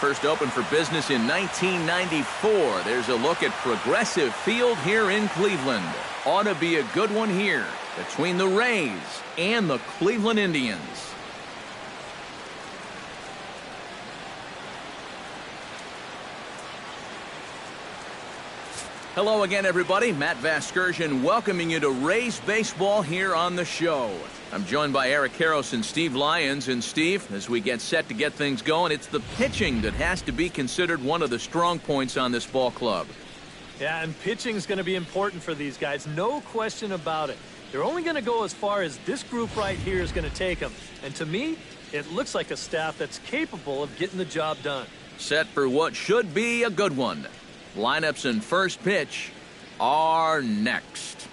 First opened for business in 1994. There's a look at Progressive Field here in Cleveland. Ought to be a good one here between the Rays and the Cleveland Indians. Hello again, everybody. Matt Vasgersian welcoming you to Rays baseball here on the show. I'm joined by Eric Karros and Steve Lyons. And Steve, as we get set to get things going, it's the pitching that has to be considered one of the strong points on this ball club. Yeah, and pitching is going to be important for these guys. No question about it. They're only going to go as far as this group right here is going to take them. And to me, it looks like a staff that's capable of getting the job done. Set for what should be a good one. Lineups and first pitch are next.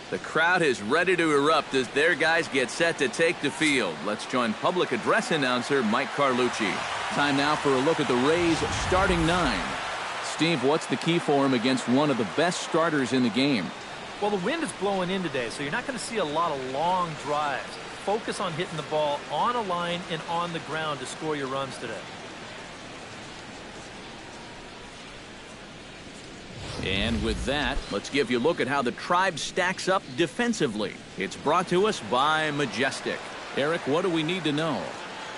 The crowd is ready to erupt as their guys get set to take the field. Let's join public address announcer Mike Carlucci. Time now for a look at the Rays starting nine. Steve, what's the key for him against one of the best starters in the game? Well, the wind is blowing in today, so you're not going to see a lot of long drives. Focus on hitting the ball on a line and on the ground to score your runs today. And with that, let's give you a look at how the Tribe stacks up defensively. It's brought to us by Majestic. Eric, what do we need to know?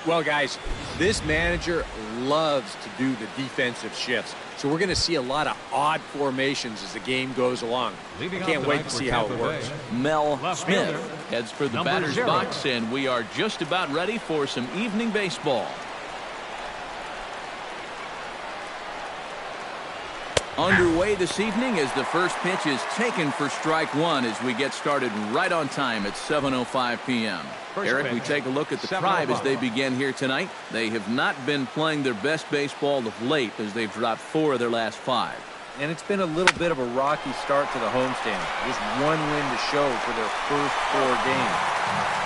Well, guys, this manager loves to do the defensive shifts. So we're going to see a lot of odd formations as the game goes along. I can't wait to see how it works. Mel Smith heads for the batter's box, and we are just about ready for some evening baseball. Underway this evening as the first pitch is taken for strike one as we get started right on time at 7:05 p.m. Eric, we take a look at the Tribe as they begin here tonight. They have not been playing their best baseball of late as they've dropped 4 of their last 5. And it's been a little bit of a rocky start to the homestand. Just one win to show for their first 4 games.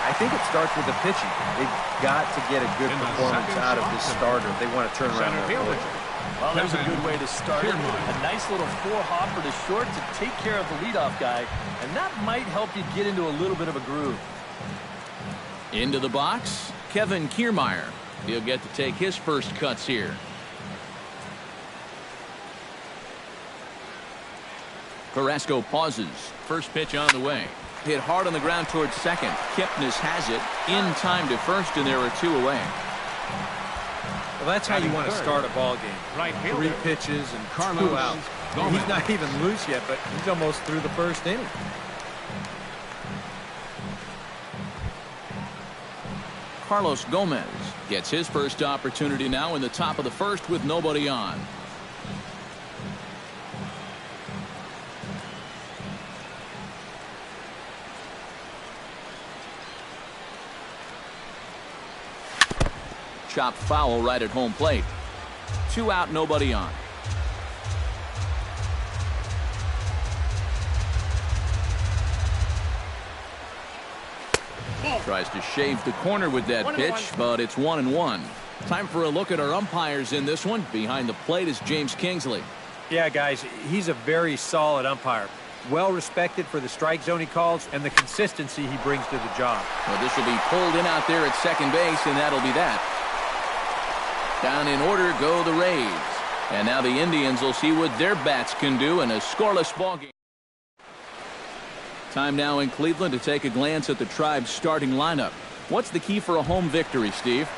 I think it starts with the pitching. They've got to get a good performance out of this starter if they want to turn around their forward. Well, there's a good way to start it. A nice little 4-hopper to short to take care of the leadoff guy, and that might help you get into a little bit of a groove. Into the box, Kevin Kiermaier. He'll get to take his first cuts here. Carrasco pauses. First pitch on the way. Hit hard on the ground towards second. Kipnis has it in time to first, and there are 2 away. Well, that's how you want to start a ball game. 3 pitches and 2 outs. He's not even loose yet, but he's almost through the first inning. Carlos Gomez gets his first opportunity now in the top of the first with nobody on. Chopped foul right at home plate. 2 out, nobody on. Tries to shave the corner with that pitch, but it's 1-1. Time for a look at our umpires in this one. Behind the plate is James Kingsley. Yeah, guys, he's a very solid umpire. Well respected for the strike zone he calls and the consistency he brings to the job. Well, this will be pulled in out there at second base, and that'll be that. Down in order go the Rays. And now the Indians will see what their bats can do in a scoreless ball game. Time now in Cleveland to take a glance at the Tribe's starting lineup. What's the key for a home victory, Steve?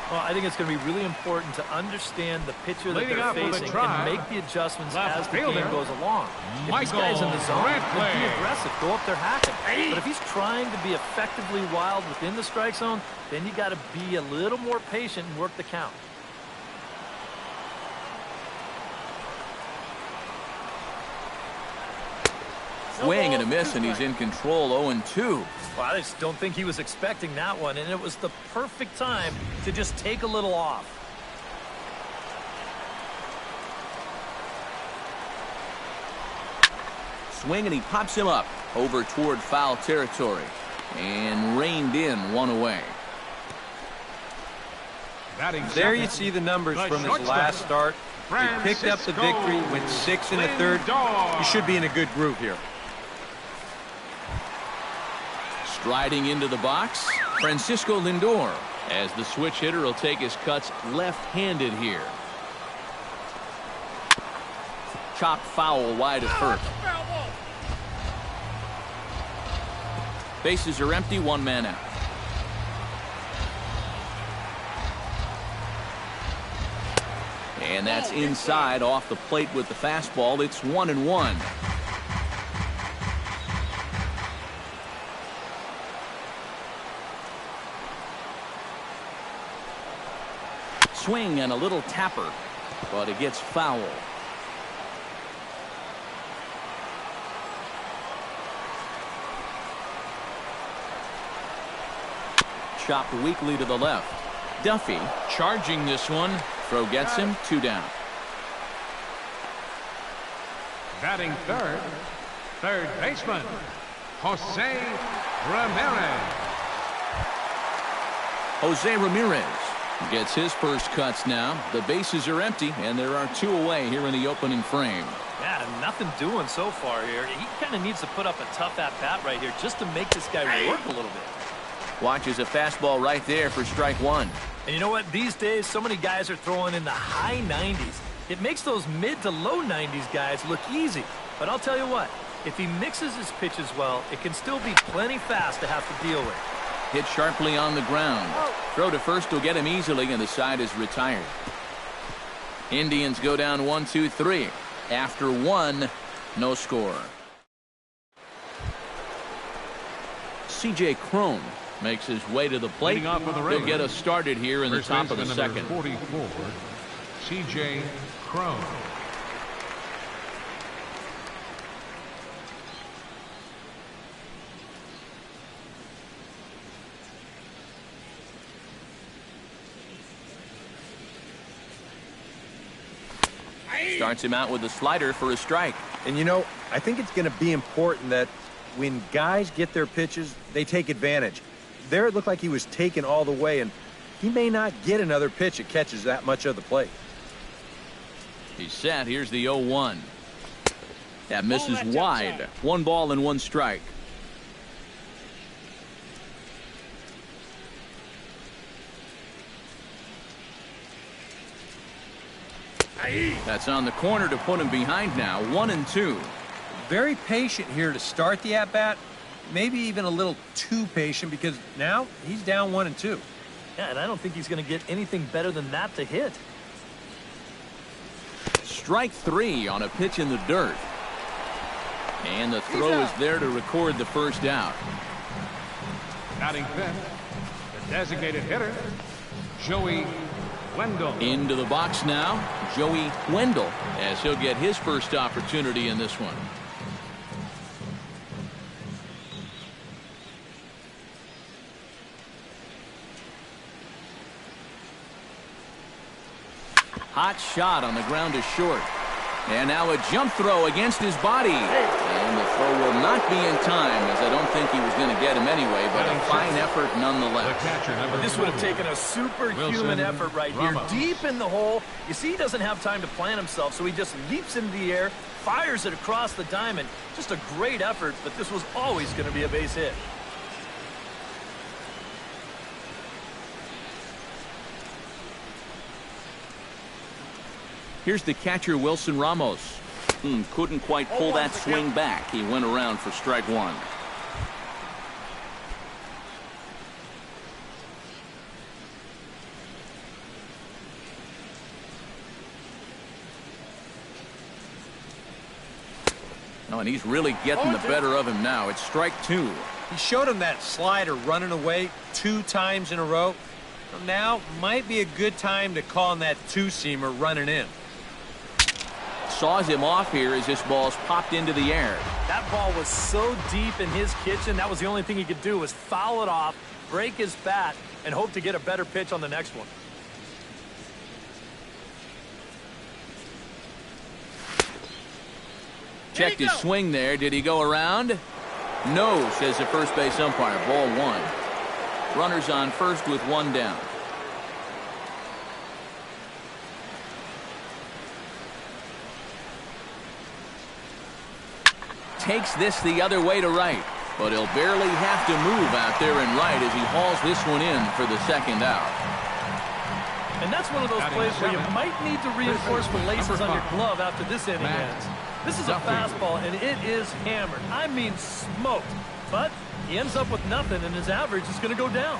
Well, I think it's going to be really important to understand the pitcher that they're facing and make the adjustments as the game goes along. If this guy's in the zone, then be aggressive. Go up there, hack him. But if he's trying to be effectively wild within the strike zone, then you got to be a little more patient and work the count. Swing and a miss, and he's in control. 0-2. Well, I just don't think he was expecting that one, and it was the perfect time to just take a little off. Swing, and he pops him up over toward foul territory and reined in 1 away. There you see the numbers from his last start. He picked up the victory, went 6 in the third. He should be in a good groove here. Striding into the box, Francisco Lindor. As the switch hitter will take his cuts left-handed here. Chopped foul wide of first. Bases are empty, one man out. And that's inside off the plate with the fastball. It's 1-1. Swing and a little tapper, but it gets foul. Chopped weakly to the left. Duffy charging this one. Throw gets him, 2 down. Batting third, third baseman, Jose Ramirez. Jose Ramirez gets his first cuts now. The bases are empty, and there are 2 away here in the opening frame. Yeah, nothing doing so far here. He kind of needs to put up a tough at-bat right here just to make this guy work a little bit. Watches a fastball right there for strike 1. And you know what? These days, so many guys are throwing in the high 90s. It makes those mid to low 90s guys look easy. But I'll tell you what, if he mixes his pitches well, it can still be plenty fast to have to deal with. Hit sharply on the ground. Throw to first will get him easily, and the side is retired. Indians go down 1-2-3. After 1, no score. C.J. Cron makes his way to the plate. He'll get us started here in the top of the second. 44, C.J. Cron. Starts him out with a slider for a strike. And you know, I think it's going to be important that when guys get their pitches, they take advantage. There it looked like he was taken all the way, and he may not get another pitch that catches that much of the plate. He's set. Here's the 0-1. That misses wide. 1 ball and 1 strike. That's on the corner to put him behind now. 1-2. Very patient here to start the at-bat. Maybe even a little too patient because now he's down 1-2. Yeah, and I don't think he's going to get anything better than that to hit. Strike 3 on a pitch in the dirt. And the throw is there to record the first out. Batting fifth, the designated hitter, Joey Wendell. Into the box now, Joey Wendell, as he'll get his first opportunity in this one. Hot shot on the ground is short. And now a jump throw against his body. And the throw will not be in time, as I don't think he was going to get him anyway, but a fine effort nonetheless. This would have taken a superhuman effort right here, deep in the hole. You see, he doesn't have time to plant himself, so he just leaps into the air, fires it across the diamond. Just a great effort, but this was always going to be a base hit. Here's the catcher, Wilson Ramos. Couldn't quite pull that swing back. He went around for strike 1. Oh, and he's really getting the better of him now. It's strike 2. He showed him that slider running away 2 times in a row. Now might be a good time to call on that 2-seamer running in. Saws him off here as this ball's popped into the air. That ball was so deep in his kitchen, that was the only thing he could do was foul it off, break his bat, and hope to get a better pitch on the next one. Checked his swing there. Did he go around? No, says the first base umpire. Ball 1. Runners on first with 1 down. Takes this the other way to right. But he'll barely have to move out there in right as he hauls this one in for the second out. And that's one of those plays where you might need to reinforce the laces on your glove after this inning ends. This is a fastball, and it is hammered. I mean smoked. But he ends up with nothing, and his average is going to go down.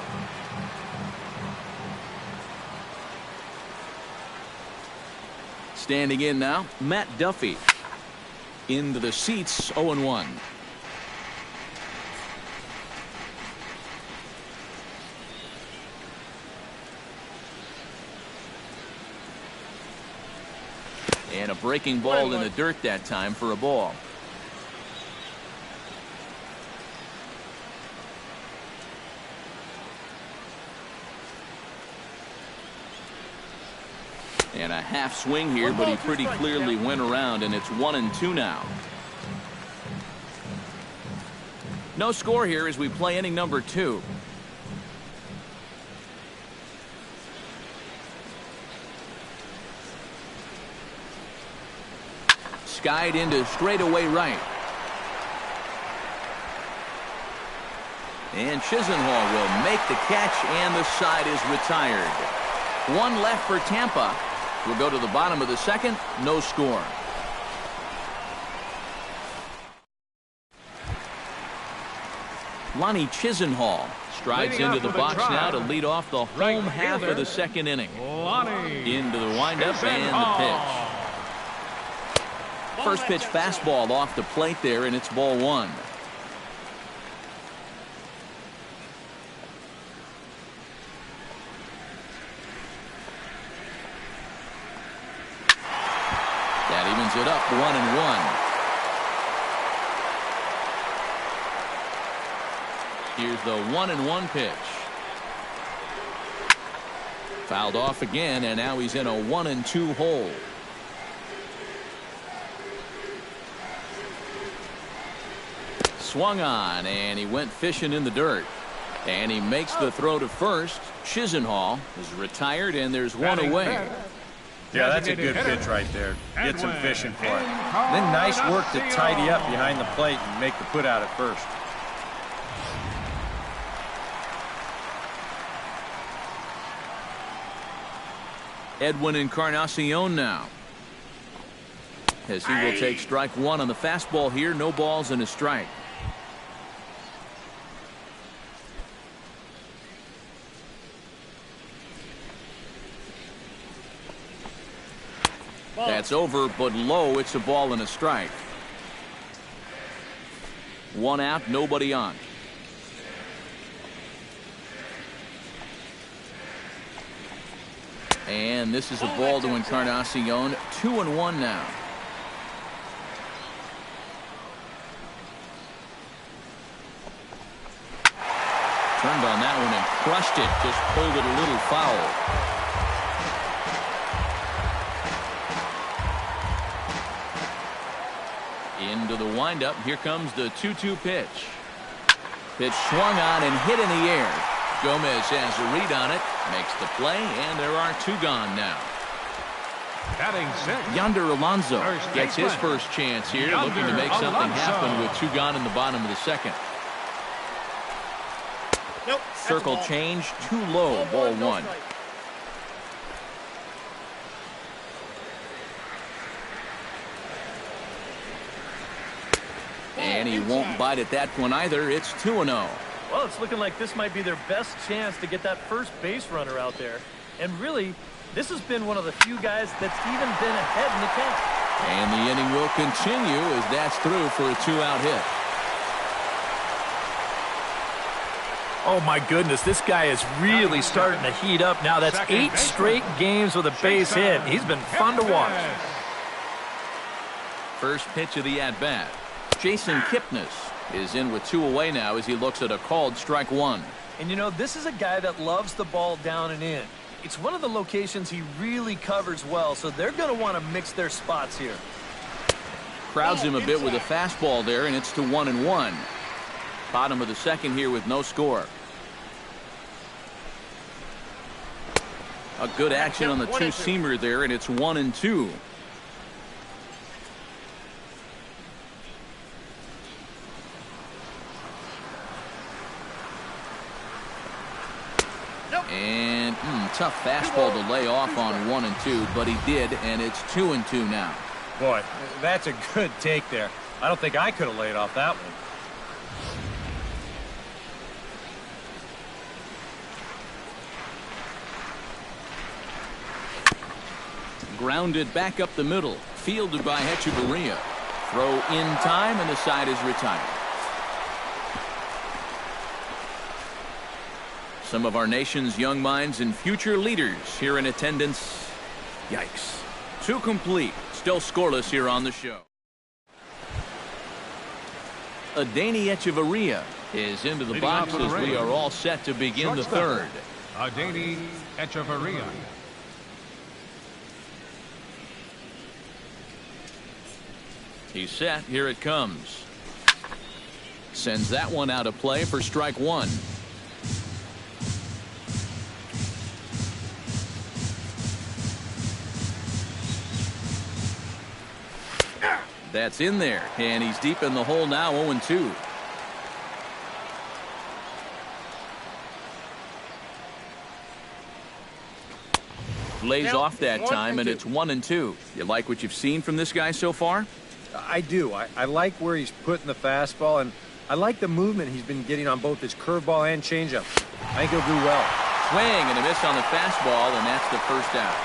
Standing in now, Matt Duffy. Into the seats, 0-1. And a breaking ball in the dirt that time for a ball. And a half swing here, but he pretty clearly went around, and it's 1-2 now. No score here as we play inning number 2. Skied into straightaway right. And Chisenhall will make the catch, and the side is retired. One left for Tampa. We'll go to the bottom of the second. No score. Lonnie Chisenhall strides into the box now to lead off the home half of the second inning. Into the windup and the pitch. First pitch fastball off the plate there, and it's ball 1. That evens it up 1-1. Here's the 1-1 pitch. Fouled off again, and now he's in a 1-2 hole. Swung on, and he went fishing in the dirt. And he makes the throw to first. Chisenhall is retired, and there's one away. Yeah, that's a good pitch right there. Gets him fishing for it. Then nice work to tidy up behind the plate and make the put out at first. Edwin Encarnacion now, as he will take strike 1 on the fastball here. No balls and a strike. That's over, but low. It's a ball and a strike. One out, nobody on. And this is a ball to Encarnacion. 2-1 now. Turned on that one and crushed it. Just pulled it a little foul. Into the windup. Here comes the 2-2 pitch. Pitch swung on and hit in the air. Gomez has a read on it, makes the play, and there are 2 gone now. Batting 6. Yonder Alonso gets his first chance here, looking to make something happen with 2 gone in the bottom of the second. Nope. Circle change, too low, ball 1. And he won't bite at that one either. It's 2-0. Well, it's looking like this might be their best chance to get that first base runner out there. And really, this has been one of the few guys that's even been ahead in the count. And the inning will continue as that's through for a 2-out hit. Oh, my goodness, this guy is really starting to heat up now. That's 8 straight games with a base hit. He's been fun to watch. First pitch of the at-bat. Jason Kipnis is in with 2 away now as he looks at a called strike 1. And, you know, this is a guy that loves the ball down and in. It's one of the locations he really covers well, so they're going to want to mix their spots here. Crowds him a bit with a fastball there, and it's to 1-1. Bottom of the second here with no score. A good action on the 2-seamer there, and it's 1-2. tough fastball to lay off on 1 and 2, but he did, and it's 2 and 2 now. Boy, that's a good take there. I don't think I could have laid off that one. Grounded back up the middle. Fielded by Hechavarria. Throw in time, and the side is retired. Some of our nation's young minds and future leaders here in attendance. Yikes. 2 complete. Still scoreless here on the show. Adeiny Hechavarria is into the box as we are all set to begin the third. Adeiny Hechavarria. He's set. Here it comes. Sends that one out of play for strike 1. That's in there, and he's deep in the hole now, 0-2. Lays off that time, and it's 1-2. You like what you've seen from this guy so far? I do. I like where he's putting the fastball, and I like the movement he's been getting on both his curveball and changeup. I think he'll do well. Swing and a miss on the fastball, and that's the first out.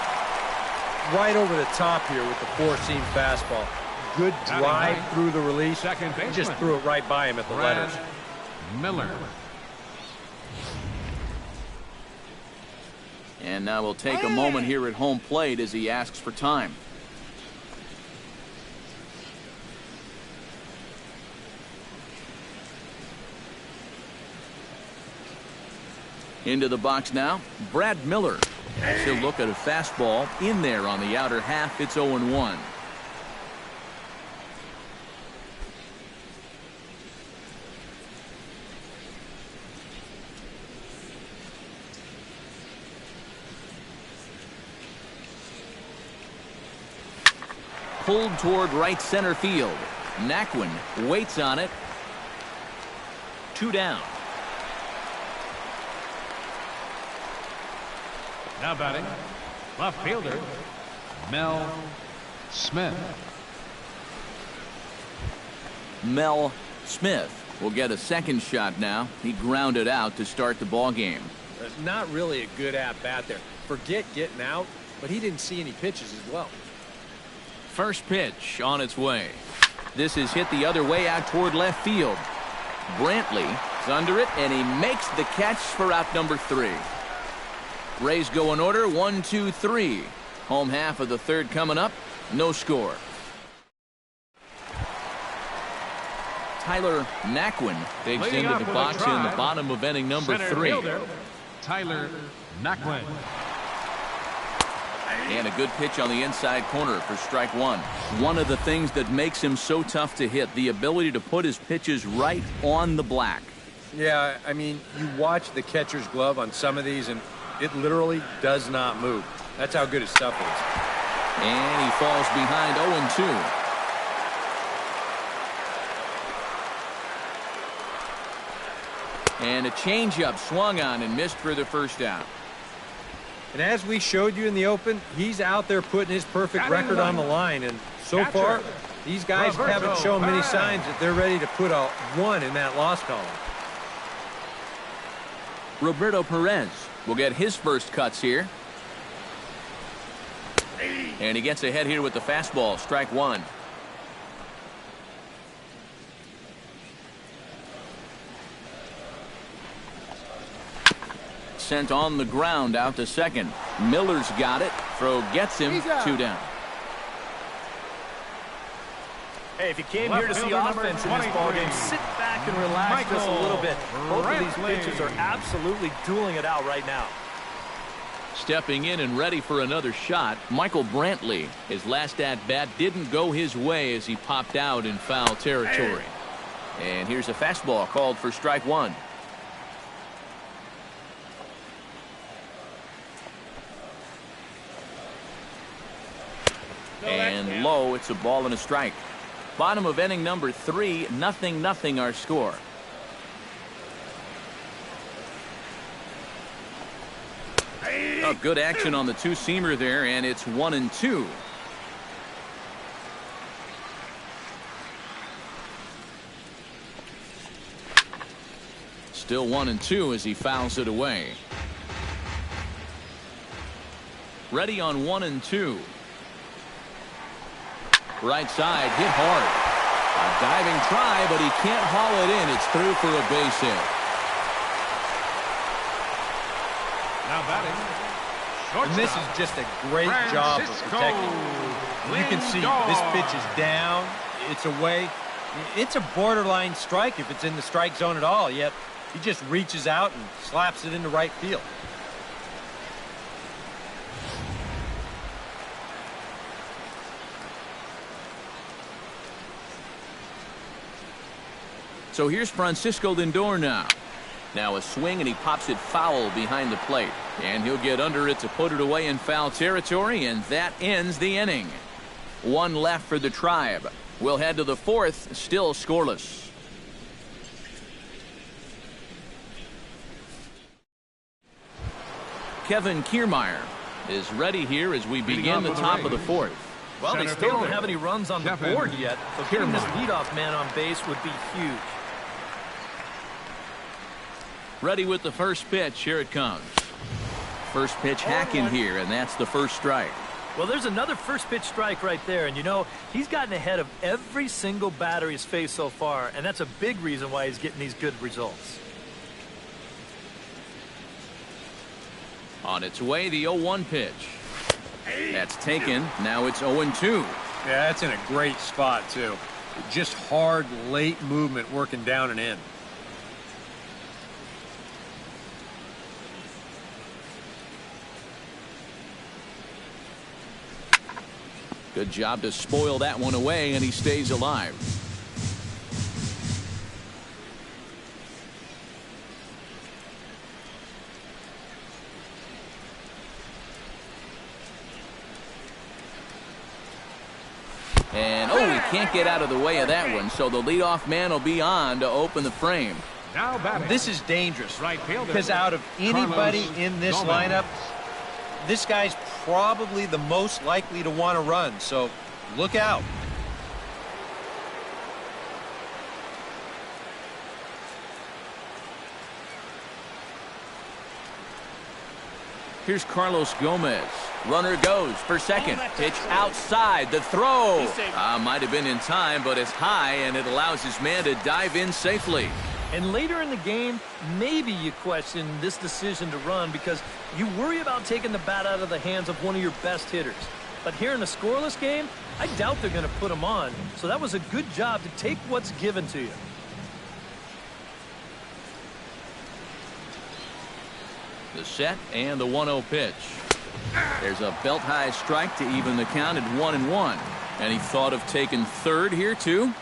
Right over the top here with the 4-seam fastball. Good drive through the release. He just threw it right by him at the letters. Miller. And now we'll take a moment here at home plate as he asks for time. Into the box now, Brad Miller. As he'll look at a fastball in there on the outer half. It's 0-1. Pulled toward right center field. Naquin waits on it. 2 down. Now batting, left fielder, Mel Smith. Mel Smith will get a second shot now. He grounded out to start the ball game. Not really a good at-bat there. Forget getting out, but he didn't see any pitches as well. First pitch on its way. This is hit the other way out toward left field. Brantley is under it, and he makes the catch for out number 3. Rays go in order, 1, 2, 3. Home half of the third coming up. No score. Tyler Naquin digs into the box in the bottom of inning number 3. Tyler Naquin. And a good pitch on the inside corner for strike 1. One of the things that makes him so tough to hit, the ability to put his pitches right on the black. Yeah, I mean, you watch the catcher's glove on some of these, and it literally does not move. That's how good his stuff is. And he falls behind 0-2. And a changeup swung on and missed for the first out. And as we showed you in the open, he's out there putting his perfect record on the line. And so far, these guys haven't shown many signs that they're ready to put a 1 in that loss column. Roberto Perez will get his first cuts here. And he gets ahead here with the fastball, strike 1. Sent on the ground out to second. Miller's got it. Throw gets him. 2 down. Hey, if you came here to see offense in this ballgame, sit back and relax just a little bit. Both of these pitchers are absolutely dueling it out right now. Stepping in and ready for another shot, Michael Brantley. His last at-bat didn't go his way as he popped out in foul territory. And here's a fastball called for strike 1. And low, it's a ball and a strike. Bottom of inning number 3, 0-0 our score. Oh, good action on the two-seamer there, and it's 1-2. Still 1-2 as he fouls it away. Ready on 1-2. Right side, hit hard. A diving try, but he can't haul it in. It's through for a base hit. Now batting. And this is just a great job of protecting. You can see this pitch is down. It's away. It's a borderline strike if it's in the strike zone at all, yet he just reaches out and slaps it into right field. So here's Francisco Lindor now. Now a swing, and he pops it foul behind the plate. And he'll get under it to put it away in foul territory, and that ends the inning. One left for the Tribe. We'll head to the fourth, still scoreless. Kevin Kiermaier is ready here as we begin the top of the fourth. Well, they still don't have any runs on the board yet, so getting this leadoff man on base would be huge. Ready with the first pitch. Here it comes. First pitch hacking here, and that's the first strike. Well, there's another first pitch strike right there, and you know, he's gotten ahead of every single batter he's faced so far, and that's a big reason why he's getting these good results. On its way, the 0-1 pitch. That's taken. Now it's 0-2. Yeah, that's in a great spot, too. Just hard, late movement working down and in. Good job to spoil that one away, and he stays alive. And, oh, he can't get out of the way of that one, so the leadoff man will be on to open the frame. Now batting. This is dangerous Right fielder. because out of anybody in this lineup, this guy's probably the most likely to want to run, so look out. Here's Carlos Gomez. Runner goes for second. Pitch outside. The throw. Might have been in time, but it's high, and it allows his man to dive in safely. And later in the game, maybe you question this decision to run because you worry about taking the bat out of the hands of one of your best hitters. But here in a scoreless game, I doubt they're going to put him on. So that was a good job to take what's given to you. The set and the 1-0 pitch. There's a belt-high strike to even the count at 1-1. And he thought of taking third here, too?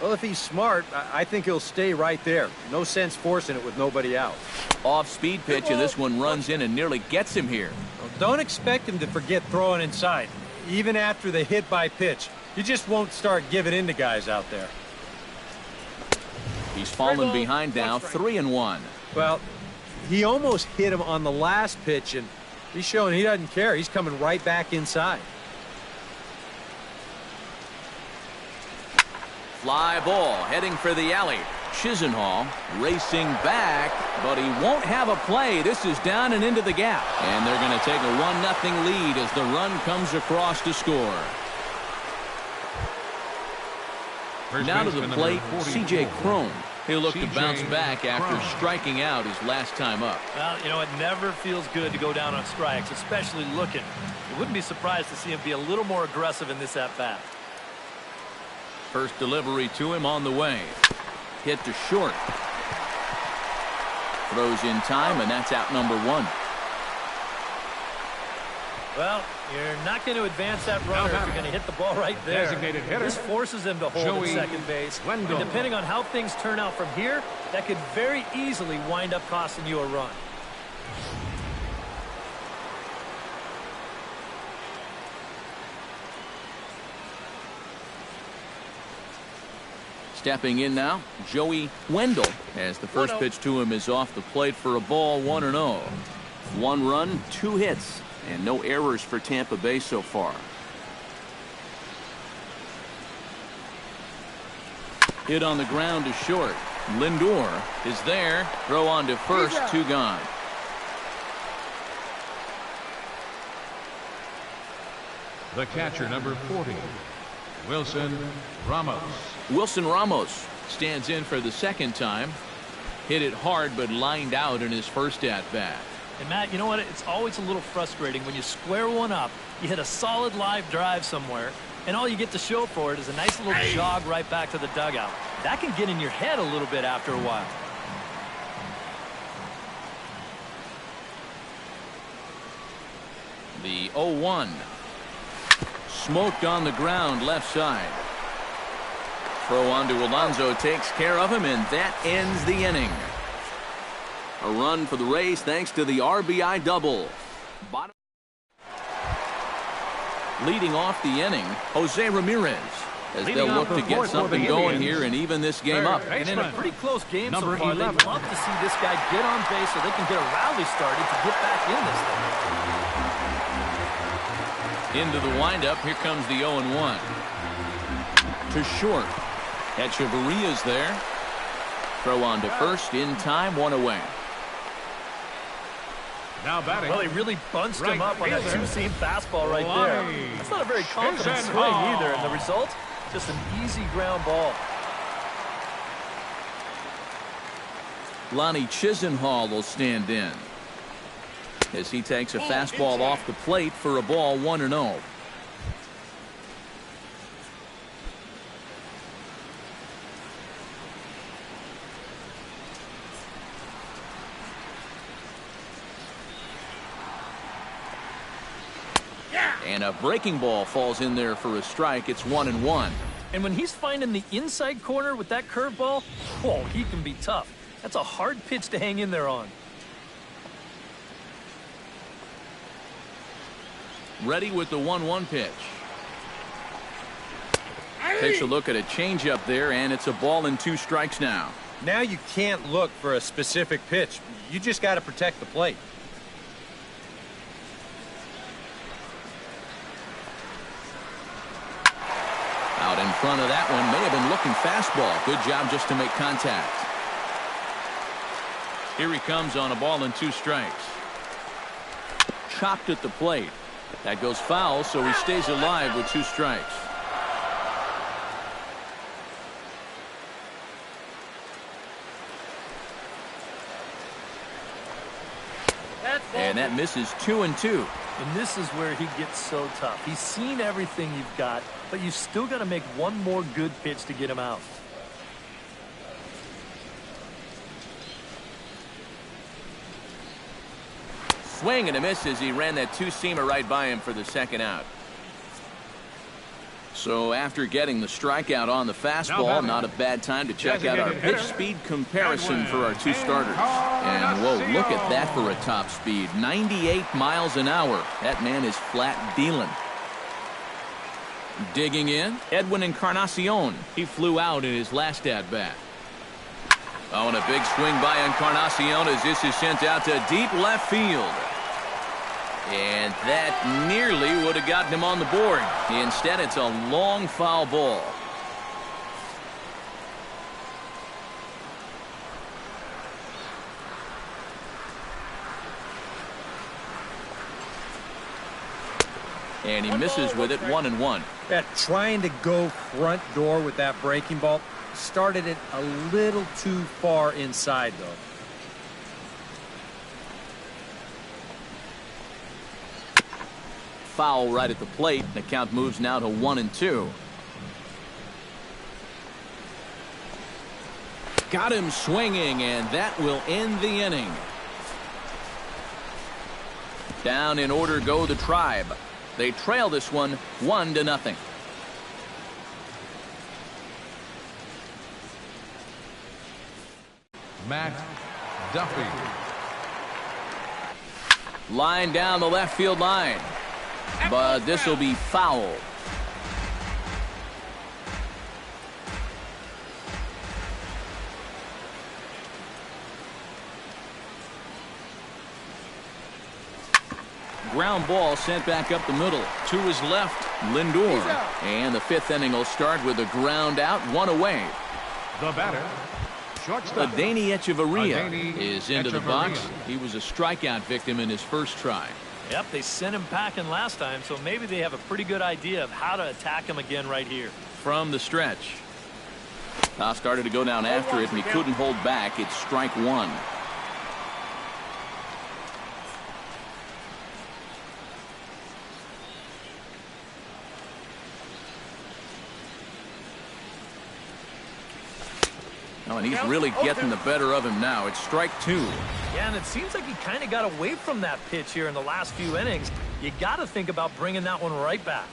Well, if he's smart, I think he'll stay right there. No sense forcing it with nobody out. Off-speed pitch, and this one runs in and nearly gets him here. Well, don't expect him to forget throwing inside. Even after the hit by pitch, you just won't start giving in to guys out there. He's fallen behind now, 3-1. Well, he almost hit him on the last pitch, and he's showing he doesn't care. He's coming right back inside. Fly ball heading for the alley. Chisenhall racing back, but he won't have a play. This is down and into the gap. And they're going to take a 1-0 lead as the run comes across to score. Now to the plate, C.J. Cron. He'll look to bounce back after striking out his last time up. Well, you know, it never feels good to go down on strikes, especially looking. You wouldn't be surprised to see him be a little more aggressive in this at-bat. First delivery to him on the way. Hit to short. Throws in time, and that's out number 1. Well, you're not going to advance that runner if you're going to hit the ball right there. Designated hitter. This forces him to hold at second base. And depending on how things turn out from here, that could very easily wind up costing you a run. Stepping in now, Joey Wendell, as the first pitch to him is off the plate for a ball, 1-0. 1 run, 2 hits, and no errors for Tampa Bay so far. Hit on the ground to short. Lindor is there. Throw on to first, 2 gone. The catcher, number 40, Wilson Ramos. Wilson Ramos stands in for the second time. Hit it hard, but lined out in his first at-bat. And Matt, you know what? It's always a little frustrating when you square one up, you hit a solid live drive somewhere, and all you get to show for it is a nice little jog right back to the dugout. That can get in your head a little bit after a while. The 0-1. Smoked on the ground left side. Throw on to Alonso takes care of him, and that ends the inning. A run for the Rays thanks to the RBI double. Leading off the inning, Jose Ramirez, as they'll look to get something going here and even this game up. And in a pretty close game so far, they'd love to see this guy get on base so they can get a rally started to get back in this thing. Into the windup, here comes the 0-1. To short. Echeverria's there. Throw on to first, in time, 1 away. Now batting. Well, he really bunched him up on that two-seam fastball right there. That's not a very confident swing either, and the result, just an easy ground ball. Lonnie Chisenhall will stand in as he takes a fastball off the plate for a ball, 1-0. And a breaking ball falls in there for a strike. It's 1-1. And when he's finding the inside corner with that curveball, whoa, he can be tough. That's a hard pitch to hang in there on. Ready with the 1-1 pitch. Takes a look at a changeup there, and it's a ball and 2 strikes now. Now you can't look for a specific pitch. You just got to protect the plate. Out in front of that one, may have been looking fastball. Good job just to make contact. Here he comes on a ball and 2 strikes. Chopped at the plate. That goes foul, so he stays alive with 2 strikes. And that misses 2-2. And this is where he gets so tough. He's seen everything you've got, but you still got to make one more good pitch to get him out. Swing and a miss as he ran that 2-seamer right by him for the second out. So after getting the strikeout on the fastball, not a bad time to check out our pitch speed comparison for our 2 starters. And whoa, look at that for a top speed. 98 miles an hour. That man is flat dealing. Digging in, Edwin Encarnacion. He flew out in his last at-bat. Oh, and a big swing by Encarnacion as this is sent out to deep left field. And that nearly would have gotten him on the board. Instead, it's a long foul ball. And he misses with it, 1-1. Yeah, trying to go front door with that breaking ball. Started it a little too far inside, though. Foul right at the plate. The count moves now to 1-2. Got him swinging, and that will end the inning. Down in order go the Tribe. They trail this one 1-0. Matt Duffy. Line down the left field line. But this will be foul. ground ball sent back up the middle. To his left, Lindor. And the fifth inning will start with a ground out, one away. The batter, shortstop. Adeiny Echeverria Adeiny is into the box. He was a strikeout victim in his first try. Yep, they sent him packing last time, so maybe they have a pretty good idea of how to attack him again right here. From the stretch. Now started to go down after it, and he couldn't hold back. It's strike one. Oh, and he's really getting the better of him now. It's strike two. Yeah, and it seems like he kind of got away from that pitch here in the last few innings. You got to think about bringing that one right back.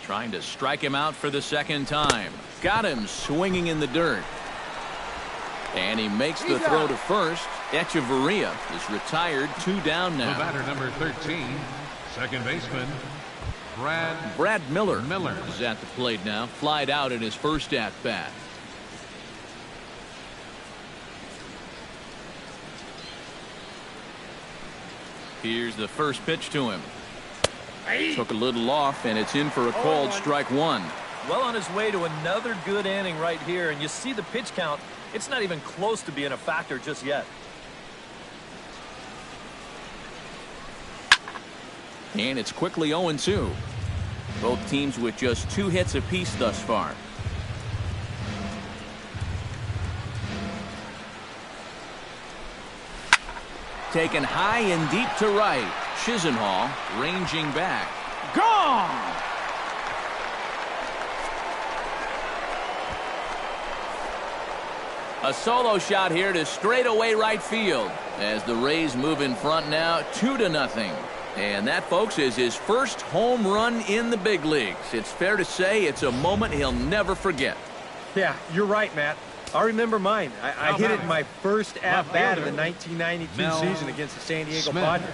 Trying to strike him out for the second time. Got him swinging in the dirt. And he makes the throw to first. Echeverria is retired, 2 down now. The batter, number 13, second baseman, Brad Miller Miller is at the plate now. Flied out in his first at-bat. Here's the first pitch to him. Took a little off, and it's in for a called strike one. Well on his way to another good inning right here, and you see the pitch count. It's not even close to being a factor just yet. And it's quickly 0-2. Both teams with just 2 hits apiece thus far. Taken high and deep to right. Chisenhall ranging back. Gone! A solo shot here to straightaway right field as the Rays move in front now 2-0. And that, folks, is his first home run in the big leagues. It's fair to say it's a moment he'll never forget. Yeah, you're right, Matt. I remember mine. I hit it in my first at-bat of the 1992 season against the San Diego Padres.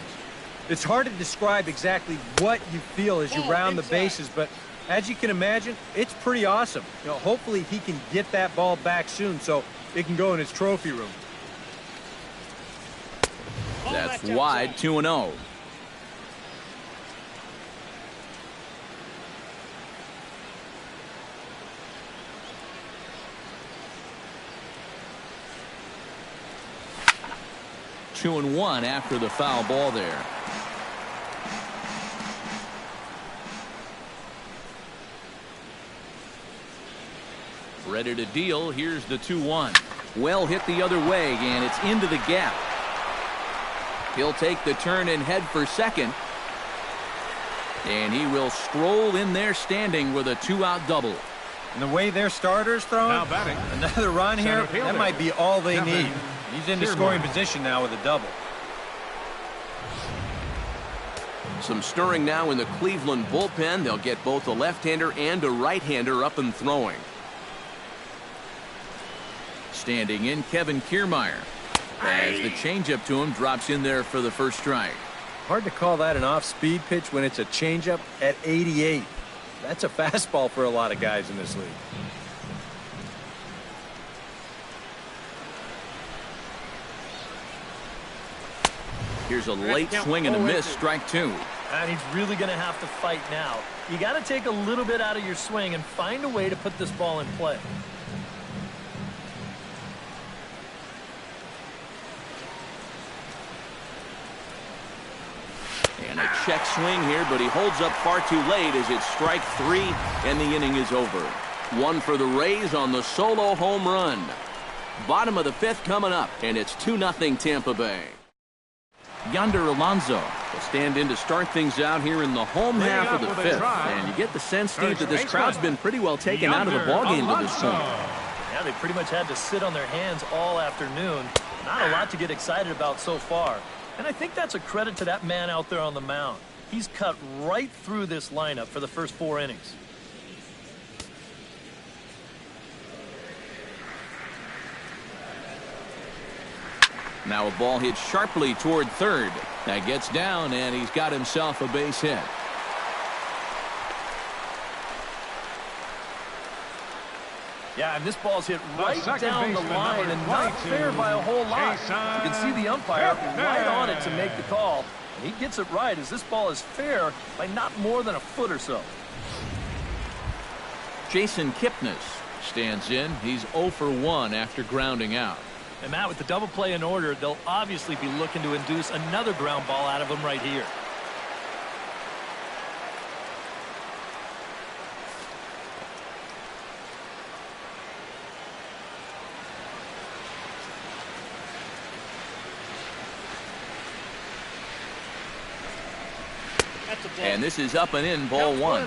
It's hard to describe exactly what you feel as you round the bases, but as you can imagine, it's pretty awesome. You know, hopefully he can get that ball back soon so it can go in his trophy room. That's wide, 2-0. Two and one after the foul ball there. Ready to deal. Here's the 2-1. Well hit the other way, and it's into the gap. He'll take the turn and head for second. And he will stroll in there standing with a 2-out double. And the way their starter's throwing, now batting, another run here, that might be all they need. He's into scoring position now with a double. Some stirring now in the Cleveland bullpen. They'll get both a left-hander and a right-hander up and throwing. Standing in, Kevin Kiermaier. As the changeup to him drops in there for the first strike. Hard to call that an off-speed pitch when it's a changeup at 88. That's a fastball for a lot of guys in this league. Here's a late swing and a miss, strike two. And he's really going to have to fight now. You got to take a little bit out of your swing and find a way to put this ball in play. And a check swing here, but he holds up far too late as it's strike three, and the inning is over. One for the Rays on the solo home run. Bottom of the fifth coming up, and it's 2-0 Tampa Bay. Yonder Alonso will stand in to start things out here in the home half of the fifth. And you get the sense, Steve, that this crowd's been pretty well taken out of the ballgame to this point. Yeah, they pretty much had to sit on their hands all afternoon. Not a lot to get excited about so far. And I think that's a credit to that man out there on the mound. He's cut right through this lineup for the first 4 innings. Now a ball hit sharply toward third. That gets down, and he's got himself a base hit. Yeah, and this ball's hit right down the line and not fair by a whole lot. You can see the umpire right on it to make the call. And he gets it right as this ball is fair by not more than a foot or so. Jason Kipnis stands in. He's 0 for 1 after grounding out. And Matt, with the double play in order, they'll obviously be looking to induce another ground ball out of him right here. And this is up and in, ball 1.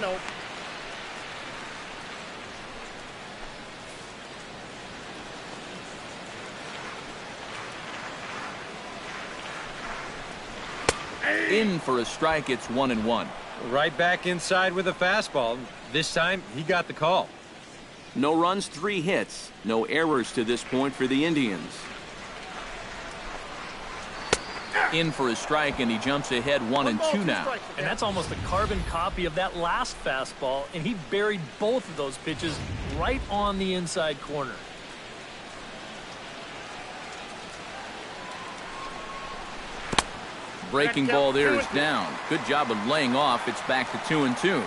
In for a strike. It's 1-1. Right back inside with a fastball. This time, he got the call. No runs, 3 hits. No errors to this point for the Indians. In for a strike, and he jumps ahead 1-2 now. And that's almost a carbon copy of that last fastball, and he buried both of those pitches right on the inside corner. Breaking ball there is down. Good job of laying off. It's back to 2-2.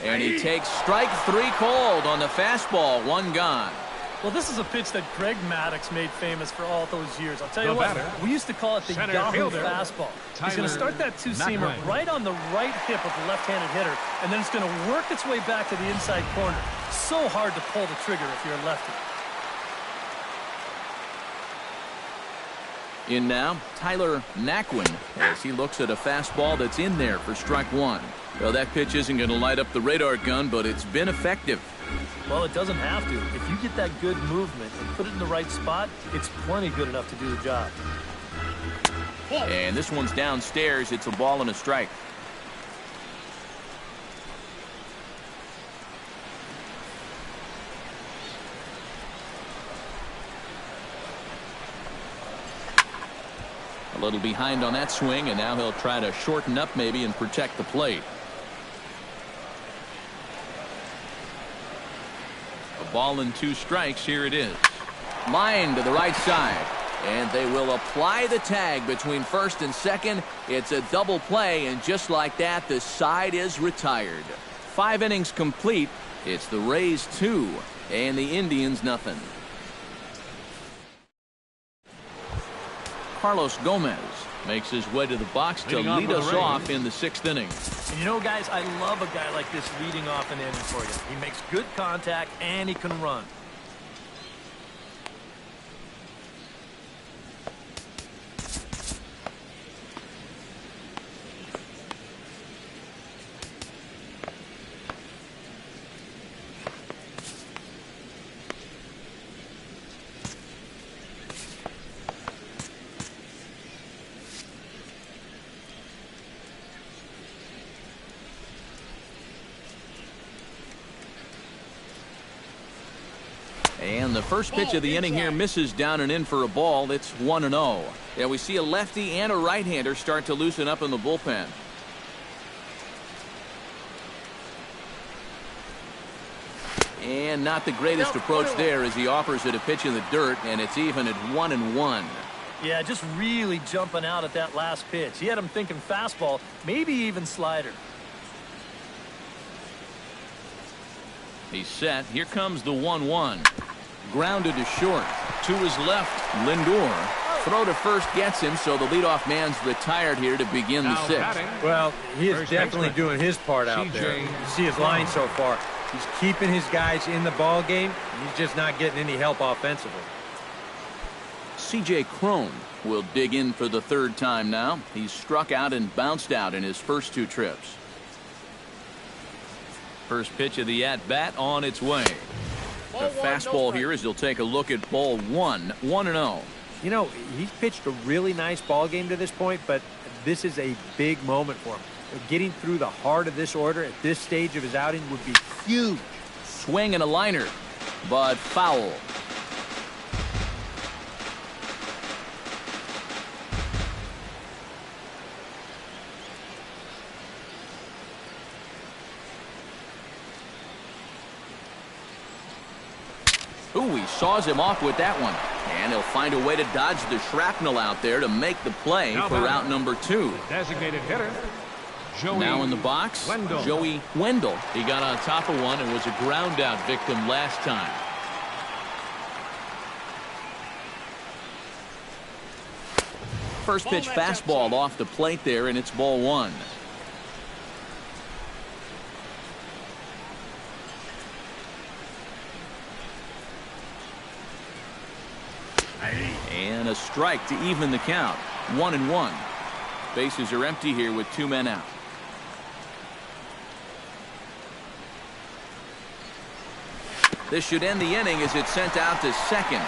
And he takes strike 3 called on the fastball. 1 gone. Well, this is a pitch that Greg Maddux made famous for all those years. I'll tell you what, we used to call it the Yahoo fastball. He's going to start that two-seamer right on the right hip of the left-handed hitter, and then it's going to work its way back to the inside corner. So hard to pull the trigger if you're a lefty. In now, Tyler Naquin, as he looks at a fastball that's in there for strike 1. Well, that pitch isn't going to light up the radar gun, but it's been effective. Well, it doesn't have to. If you get that good movement and put it in the right spot, it's plenty good enough to do the job. And this one's downstairs. It's a ball and a strike. A little behind on that swing, and now he'll try to shorten up maybe and protect the plate. A ball and 2 strikes. Here it is. Line to the right side. And they will apply the tag between first and second. It's a double play, and just like that, the side is retired. 5 innings complete. It's the Rays 2 and the Indians nothing. Carlos Gomez makes his way to the box to lead us off in the 6th inning. And you know, guys, I love a guy like this leading off an inning for you. He makes good contact and he can run. And the first pitch of the inning here misses down and in for a ball. It's 1-0. Yeah, we see a lefty and a right-hander start to loosen up in the bullpen. And not the greatest approach there as he offers it a pitch in the dirt, and it's even at 1-1. Yeah, just really jumping out at that last pitch. He had him thinking fastball, maybe even slider. He's set. Here comes the 1-1. Grounded to short. To his left, Lindor. Throw to first gets him, so the leadoff man's retired here to begin the 6th. Well, he is definitely doing his part out there. You see his line so far. He's keeping his guys in the ball game. He's just not getting any help offensively. C.J. Cron will dig in for the 3rd time now. He's struck out and bounced out in his first 2 trips. First pitch of the at-bat on its way. The fastball here as he'll take a look at ball 1. 1-0. You know, he's pitched a really nice ball game to this point, but this is a big moment for him. Getting through the heart of this order at this stage of his outing would be huge. Swing and a liner, but foul. Ooh, he saws him off with that one. And he'll find a way to dodge the shrapnel out there to make the play for route number 2. Designated hitter, Joey Now in the box, Wendell. Joey Wendell. He got on top of one and was a ground out victim last time. First pitch fastball off the plate there, and it's ball 1. And a strike to even the count. 1-1. Bases are empty here with 2 men out. This should end the inning as it's sent out to second.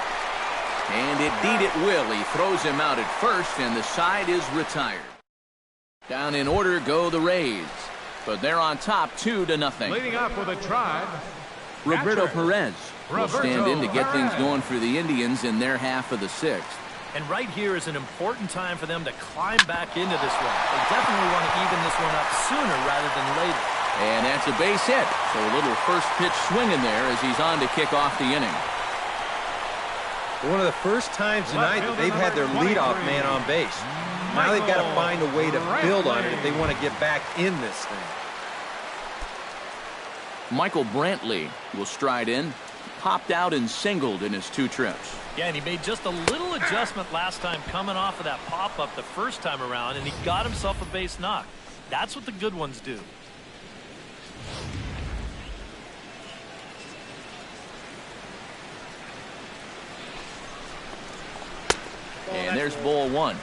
And indeed it will. He throws him out at first, and the side is retired. Down in order go the Rays. But they're on top 2-0. Leading off with a Tribe, Roberto catcher, Perez will stand in to get things going for the Indians in their half of the 6th. And right here is an important time for them to climb back into this one. They definitely want to even this one up sooner rather than later. And that's a base hit. So a little first pitch swing in there as he's on to kick off the inning. One of the first times tonight that they've had their leadoff man on base. Now they've got to find a way to build on it if they want to get back in this thing. Michael Brantley will stride in. Popped out and singled in his 2 trips. Yeah, and he made just a little adjustment last time coming off of that pop-up the first time around, and he got himself a base knock. That's what the good ones do. And there's ball 1.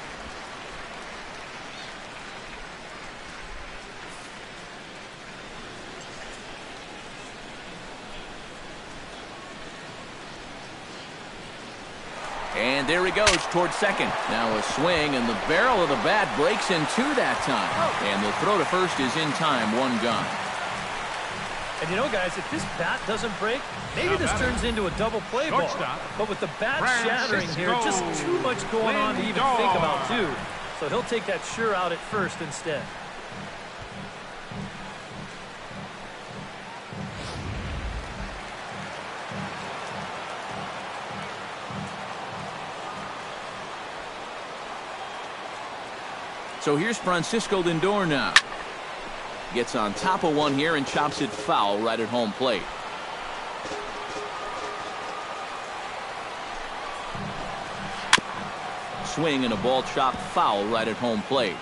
And there he goes towards second. Now a swing, and the barrel of the bat breaks in 2 that time. And the throw to first is in time. 1 gone. And you know, guys, if this bat doesn't break, maybe this turns into a double play ball. But with the bat shattering here, just too much going on to even think about, too. So he'll take that sure out at first instead. So here's Francisco Lindor now. Gets on top of one here and chops it foul right at home plate. Swing and a ball chopped foul right at home plate.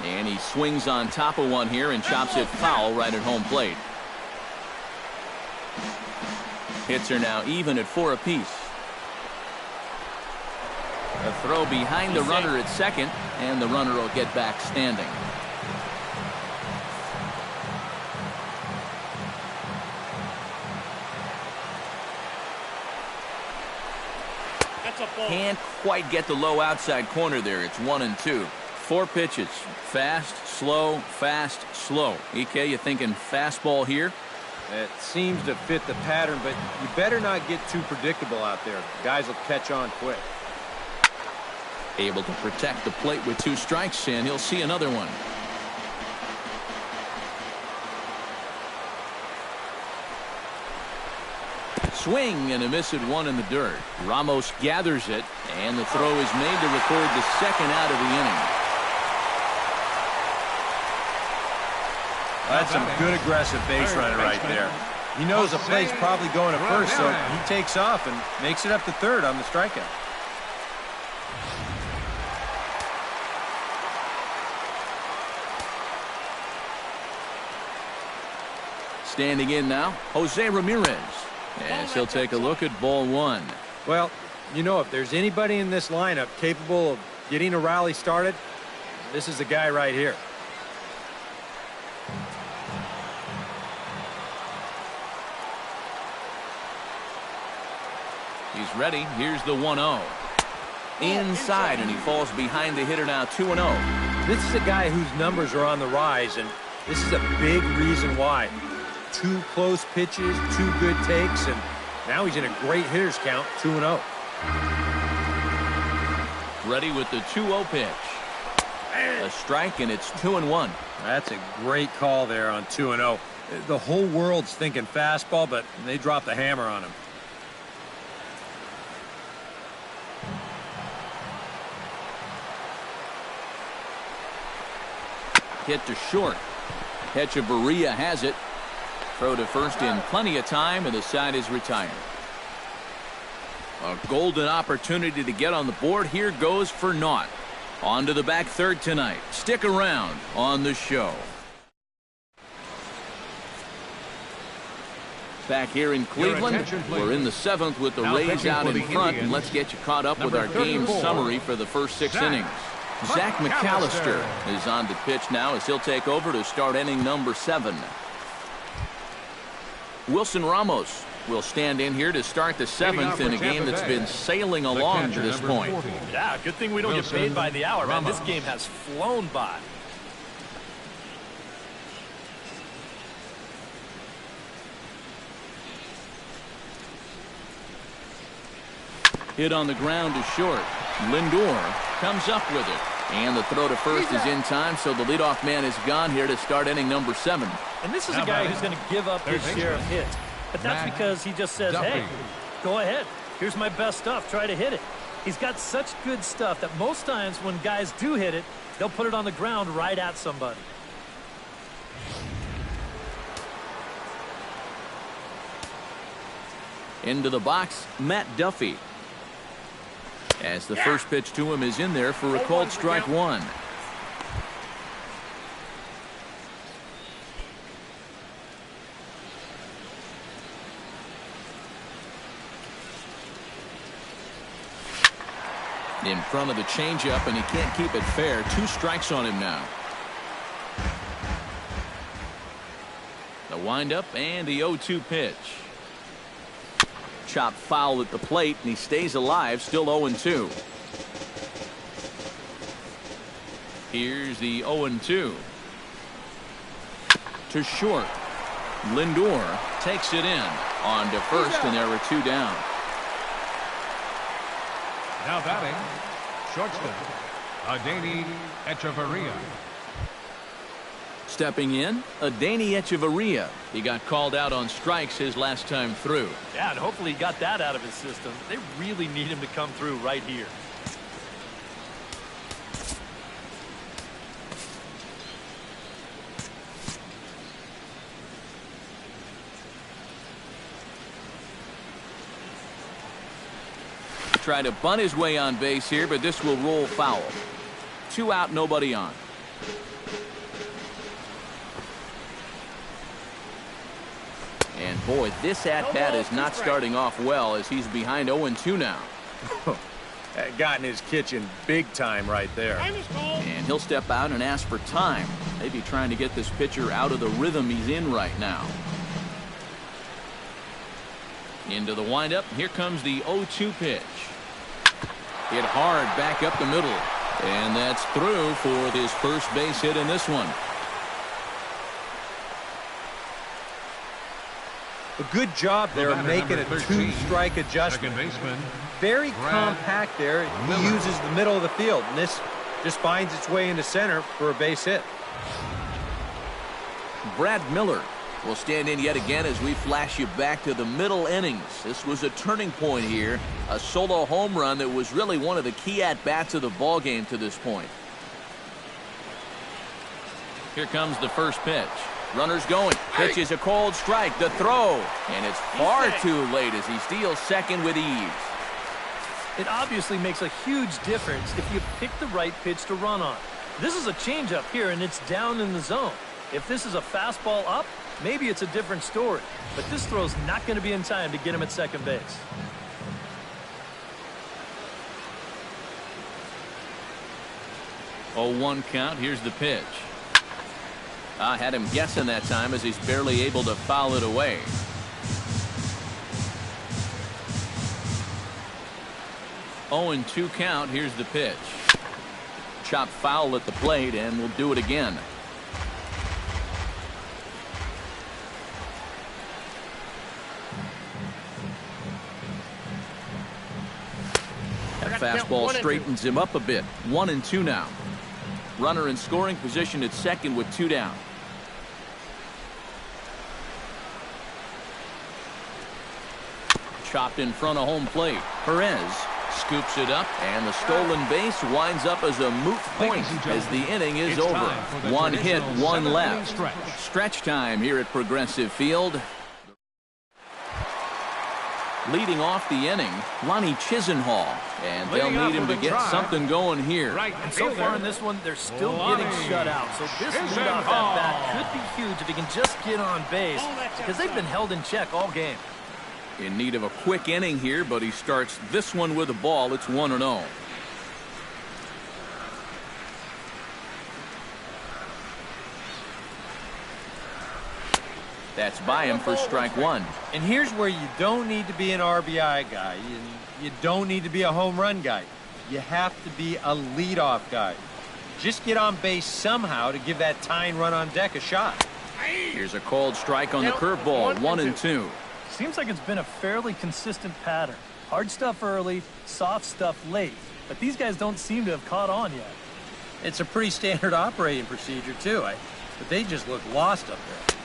And he swings on top of one here and chops it foul right at home plate. Hits are now even at 4 apiece. A throw behind the runner at second, and the runner will get back standing. Can't quite get the low outside corner there. It's 1-2. 4 pitches. Fast, slow, fast, slow. EK, you thinking fastball here? It seems to fit the pattern, but you better not get too predictable out there. Guys will catch on quick. Able to protect the plate with 2 strikes, and he'll see another one. Swing and a miss at 1 in the dirt. Ramos gathers it, and the throw is made to record the second out of the inning. That's some good aggressive base running right there. He knows the play's probably going to first, so he takes off and makes it up to third on the strikeout. Standing in now, Jose Ramirez. As he'll take a look at ball 1. Well, you know, if there's anybody in this lineup capable of getting a rally started, this is the guy right here. He's ready. Here's the 1-0. Inside, and he falls behind the hitter now. 2-0. This is a guy whose numbers are on the rise, and this is a big reason why. 2 close pitches, 2 good takes, and now he's in a great hitter's count. 2-0. Ready with the 2-0 pitch. A strike, and it's 2-1. That's a great call there on 2-0. The whole world's thinking fastball, but they dropped the hammer on him. Hit to short. Echeverria has it. Throw to first in plenty of time, and the side is retired. A golden opportunity to get on the board here goes for naught. On to the back third tonight. Stick around on the show. Back here in Cleveland, we're in the 7th with the Rays out in front, and let's get you caught up with our game summary for the first 6 innings. Zach McAllister is on to pitch now as he'll take over to start inning number 7. Wilson Ramos will stand in here to start the 7th in a game that's been sailing along to this point. Yeah, good thing we don't get paid by the hour, man. This game has flown by. Hit on the ground to short. Lindor comes up with it. And the throw to first is in time, so the leadoff man is gone here to start inning number 7. And this is a guy who's going to give up his share of hits. But that's because he just says, hey, go ahead. Here's my best stuff. Try to hit it. He's got such good stuff that most times when guys do hit it, they'll put it on the ground right at somebody. Into the box, Matt Duffy. As the first pitch to him is in there for a called strike 1. In front of the changeup, and he can't keep it fair. 2 strikes on him now. The windup and the 0-2 pitch. Chop foul at the plate, and he stays alive, still 0-2. Here's the 0-2. To short. Lindor takes it in. On to first, and there are 2 down. Now batting, shortstop, Adeiny Echeverria. Stepping in, Adeiny Echeverria. He got called out on strikes his last time through. Yeah, and hopefully he got that out of his system. They really need him to come through right here. Try to bunt his way on base here, but this will roll foul. 2 out, nobody on. And boy, this at-bat is not starting off well as he's behind 0-2 now. Got in his kitchen big time right there. And he'll step out and ask for time. Maybe trying to get this pitcher out of the rhythm he's in right now. Into the windup. Here comes the 0-2 pitch. Hit hard back up the middle. And that's through for his first base hit in this one. A good job there making a 2-strike adjustment. Very compact there. He uses the middle of the field, and this just finds its way into center for a base hit. Brad Miller will stand in yet again as we flash you back to the middle innings. This was a turning point here. A solo home run that was really one of the key at-bats of the ball game to this point. Here comes the first pitch. Runners going. Pitch is a called strike. The throw. And it's far too late as he steals second with ease. It obviously makes a huge difference if you pick the right pitch to run on. This is a changeup here, and it's down in the zone. If this is a fastball up, maybe it's a different story. But this throw's not going to be in time to get him at second base. Oh, 1 count. Here's the pitch. I had him guessing that time as he's barely able to foul it away. Oh, and 2 count. Here's the pitch. Chop foul at the plate, and we'll do it again. fastball straightens him up a bit. 1-2 now. Runner in scoring position at second with 2 down. Chopped in front of home plate. Perez scoops it up, and the stolen base winds up as a moot point as the inning is over. 1 hit, 1 left. Stretch time here at Progressive Field. Leading off the inning, Lonnie Chisenhall, and they'll need him to get something going here. And so far in this one, they're still getting shut out. So this leadoff at bat could be huge if he can just get on base, because they've been held in check all game. In need of a quick inning here, but he starts this one with a ball. It's 1-0. That's by him for strike 1. And here's where you don't need to be an RBI guy. You don't need to be a home run guy. You have to be a leadoff guy. Just get on base somehow to give that tying run on deck a shot. Here's a called strike on the curveball. 1-2. Seems like it's been a fairly consistent pattern. Hard stuff early, soft stuff late. But these guys don't seem to have caught on yet. It's a pretty standard operating procedure, too. But they just look lost up there.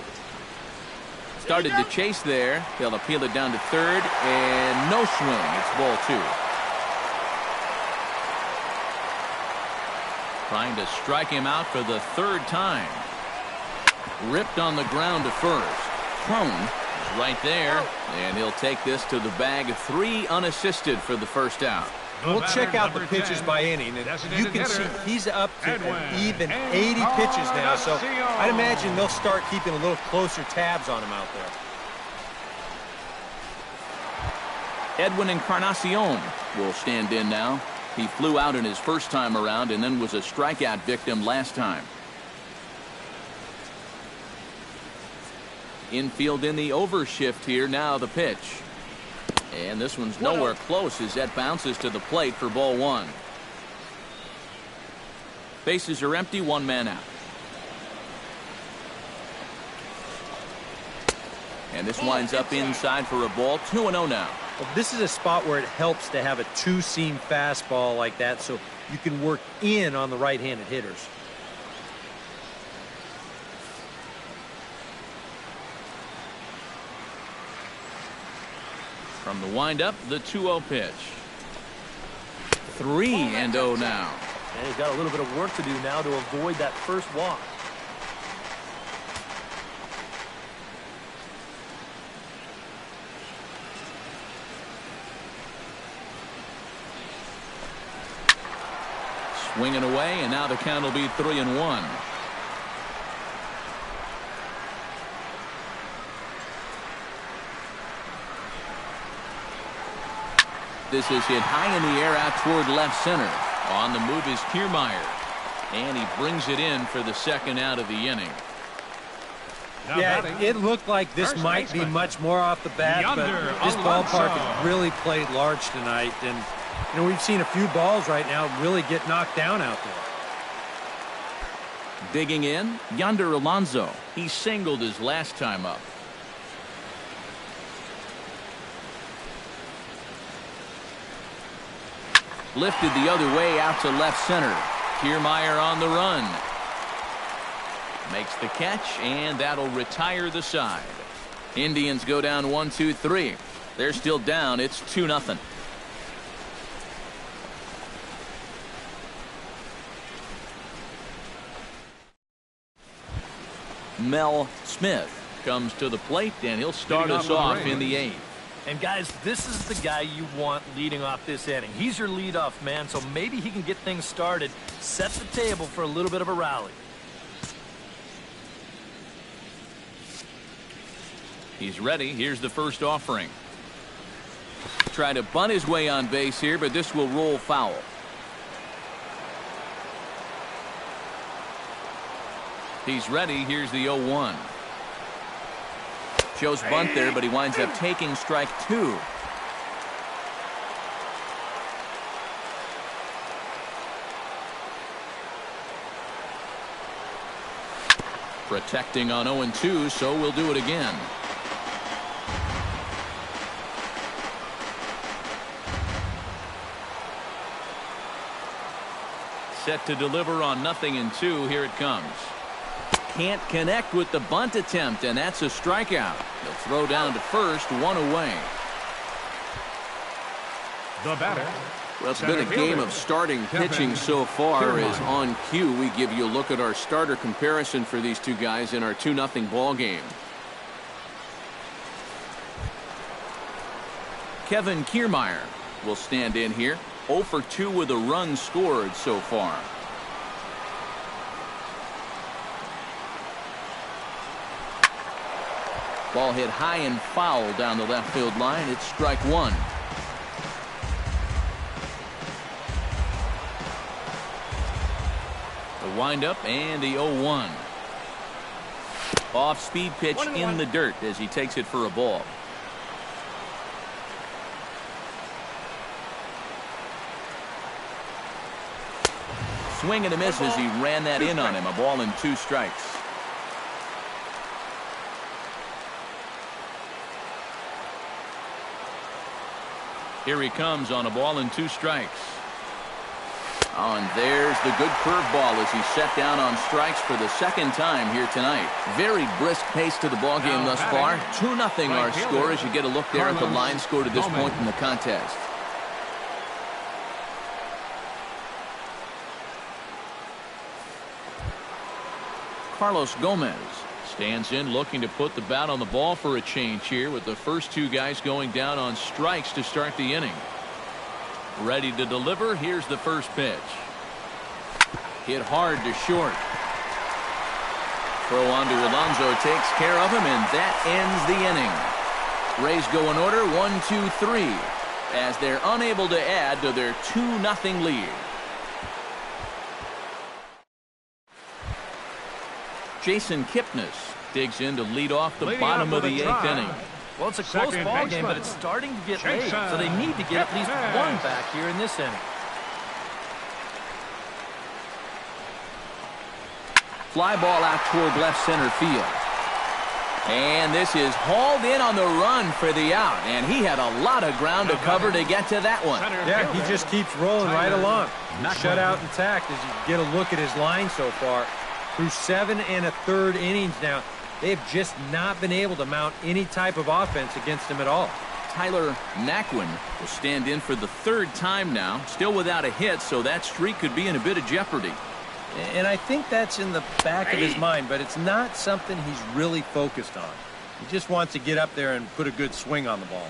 Started to chase there. They'll appeal it down to third, and no swing. It's ball 2. Trying to strike him out for the 3rd time. Ripped on the ground to first. Crone right there, and he'll take this to the bag. 3 unassisted for the first out. We'll check out the pitches by inning, and you can see he's up to an even 80 pitches now, so I'd imagine they'll start keeping a little closer tabs on him out there. Edwin Encarnacion will stand in now. He flew out in his first time around and then was a strikeout victim last time. Infield in the overshift here. Now the pitch. And this one's nowhere close as that bounces to the plate for ball 1. Bases are empty, 1 man out. And this winds up inside for a ball. 2-0 now. Well, this is a spot where it helps to have a 2-seam fastball like that so you can work in on the right-handed hitters. From the windup, the 2-0 pitch. 3-0 now. And he's got a little bit of work to do now to avoid that first walk. Swinging away, and now the count will be 3-1. This is hit high in the air out toward left center. On the move is Kiermaier. And he brings it in for the 2nd out of the inning. Yeah, it looked like this might be much more off the bat, but this ballpark has really played large tonight. And, you know, we've seen a few balls right now really get knocked down out there. Digging in, Yonder Alonso. He singled his last time up. Lifted the other way out to left center. Kiermaier on the run. Makes the catch, and that'll retire the side. Indians go down 1-2-3. They're still down. It's 2-0. Mel Smith comes to the plate, and he'll start us off in the 8th. And guys, this is the guy you want leading off this inning. He's your leadoff man, so maybe he can get things started, set the table for a little bit of a rally. He's ready. Here's the first offering. Try to bunt his way on base here, but this will roll foul. He's ready. Here's the 0-1. Shows bunt there, but he winds up taking strike 2. Protecting on 0-2, so we'll do it again. set to deliver on 0-2. Here it comes. Can't connect with the bunt attempt, and that's a strikeout. They'll throw down to first, 1 away. The batter. Well, it's been a game of starting pitching so far. As on cue, we give you a look at our starter comparison for these two guys in our 2-0 ball game. Kevin Kiermaier will stand in here. 0 for 2 with a run scored so far. Ball hit high and foul down the left field line. It's strike 1. The windup and the 0-1. Off-speed pitch in the dirt as he takes it for a ball. Swing and a miss as he ran that in on him. A ball and 2 strikes. Here he comes on a ball and 2 strikes. Oh, and there's the good curveball as he's set down on strikes for the second time here tonight. Very brisk pace to the ball game thus far. 2-0 our score as you get a look there at the line score to this point in the contest. Carlos Gomez stands in looking to put the bat on the ball for a change here with the first 2 guys going down on strikes to start the inning. Ready to deliver. Here's the first pitch. Hit hard to short. Throw on to Alonso takes care of him, and that ends the inning. Rays go in order 1-2-3 as they're unable to add to their 2-0 lead. Jason Kipnis digs in to lead off the bottom of the 8th inning. Well, it's a close ball game, but it's starting to get late, so they need to get at least 1 back here in this inning. Fly ball out toward left center field. And this is hauled in on the run for the out, and he had a lot of ground to cover to get to that one. Yeah, he just keeps rolling right along. Shut out intact as you get a look at his line so far. Through 7 1/3 innings now, they've just not been able to mount any type of offense against him at all. Tyler Naquin will stand in for the 3rd time now, still without a hit, so that streak could be in a bit of jeopardy. And I think that's in the back of his mind, but it's not something he's really focused on. He just wants to get up there and put a good swing on the ball.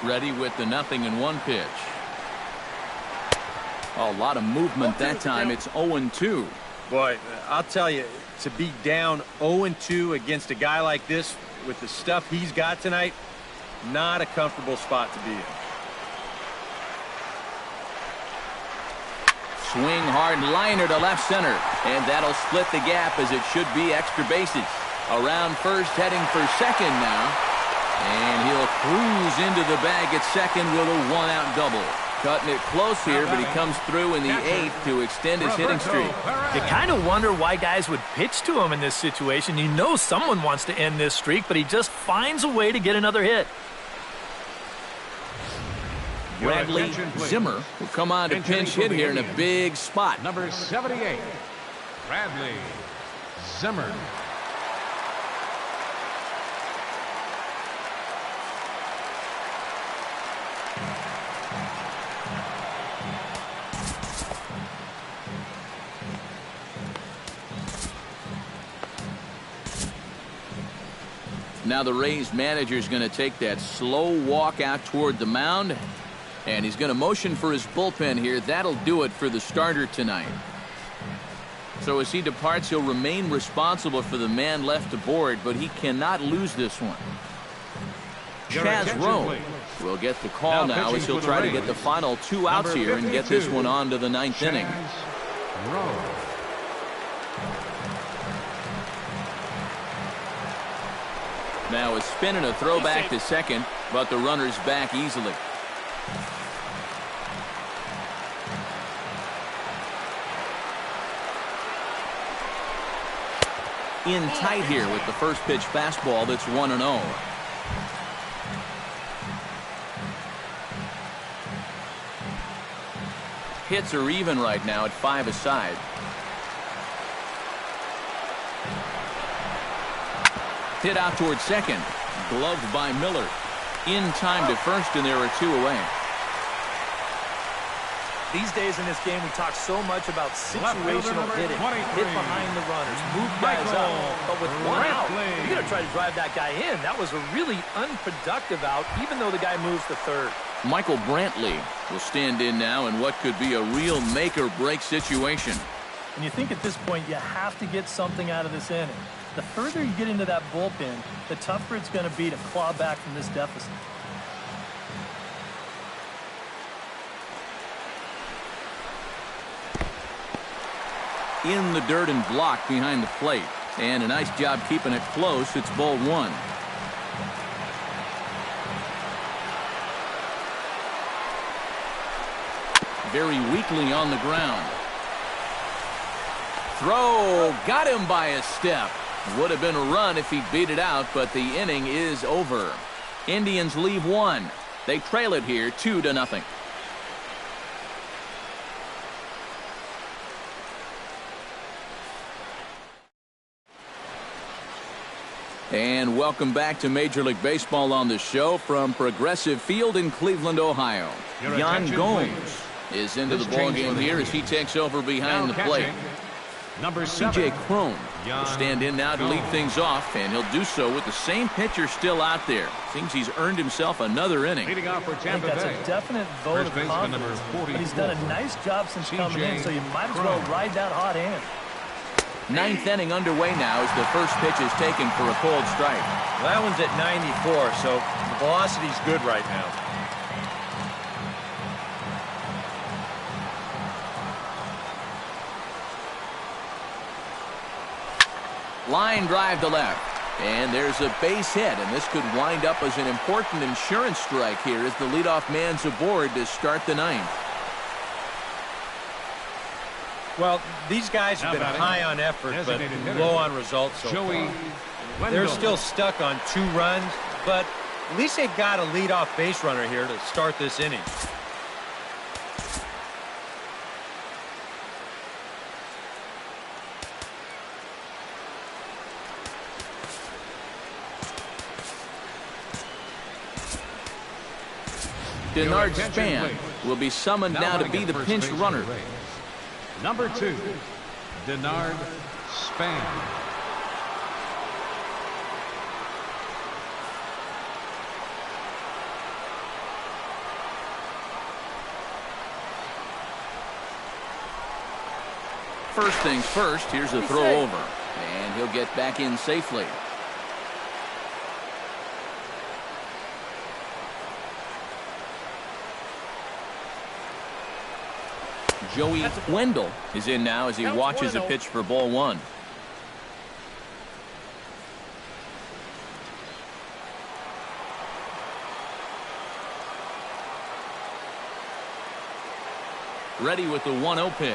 Ready with the 0-1 pitch. Oh, a lot of movement that time. It's 0-2. Boy, I'll tell you, to be down 0-2 against a guy like this with the stuff he's got tonight, not a comfortable spot to be in. Swing hard liner to left center, and that'll split the gap as it should be extra bases. Around first, heading for second now, and he'll cruise into the bag at second with a 1-out double. Cutting it close here, but he comes through in the 8th to extend his hitting streak. You kind of wonder why guys would pitch to him in this situation. You know someone wants to end this streak, but he just finds a way to get another hit. Bradley Zimmer will come on to pinch hit here in a big spot. Number 78, Bradley Zimmer. Now the Rays manager is going to take that slow walk out toward the mound, and he's going to motion for his bullpen here. That'll do it for the starter tonight. So as he departs, he'll remain responsible for the man left aboard, but he cannot lose this one. Chaz Rowe will get the call now as he'll try to get the final 2 outs here and get this one on to the 9th inning. Now a spin and a throw back to second, but the runner's back easily. In tight here with the first pitch fastball that's 1-0. hits are even right now at 5 aside. Hit out towards second. Gloved by Miller. In time to first, and there are 2 away. These days in this game, we talk so much about situational hitting. Hit behind the runners, move guys up. But with one out, you got to try to drive that guy in. That was a really unproductive out, even though the guy moves to third. Michael Brantley will stand in now in what could be a real make-or-break situation. And you think at this point you have to get something out of this inning. The further you get into that bullpen, the tougher it's going to be to claw back from this deficit. In the dirt and blocked behind the plate. And a nice job keeping it close. It's ball 1. Very weakly on the ground. Throw. Got him by a step. Would have been a run if he beat it out, but the inning is over. Indians leave 1. They trail it here 2-0. And welcome back to Major League Baseball on the show from Progressive Field in Cleveland, Ohio. Yan Gomes is into the ballgame here as he takes over behind the plate. Number 7. C.J. Cron will stand in now to lead things off, and he'll do so with the same pitcher still out there. Seems he's earned himself another inning. Leading off for Tampa Bay. That's a definite vote of confidence. But he's done a nice job since coming in, so you might as well ride that hot hand. 9th inning underway now as the first pitch is taken for a cold strike. Well, that one's at 94, so the velocity's good right now. Line drive to left. And there's a base hit, and this could wind up as an important insurance strike here as the leadoff man's aboard to start the 9th. Well, these guys have been high on effort, but low on results so far. They're still stuck on 2 runs, but at least they've got a leadoff base runner here to start this inning. Denard Span will be summoned now to be the pinch runner. Number 2, Denard Span. First things first, here's a throw over, and he'll get back in safely. Joey Wendell is in now as he watches a pitch for ball 1. Ready with the 1-0 pitch.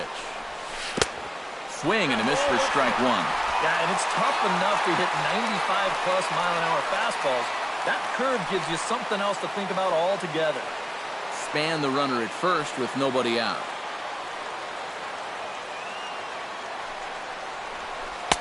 Swing and a miss for strike 1. Yeah, and it's tough enough to hit 95+ mile-an-hour fastballs. That curve gives you something else to think about altogether. Span the runner at first with nobody out.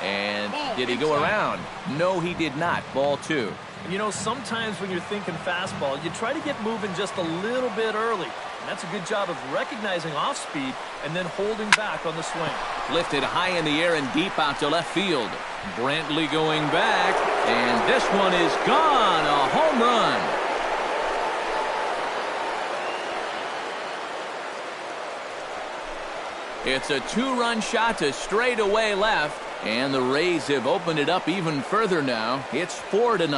And did he go around? No, he did not. Ball 2. You know, sometimes when you're thinking fastball, you try to get moving just a little bit early. And that's a good job of recognizing off speed and then holding back on the swing. Lifted high in the air and deep out to left field. Brantley going back, and this one is gone. A home run. It's a 2-run shot to straightaway left. And the Rays have opened it up even further now. It's 4-0.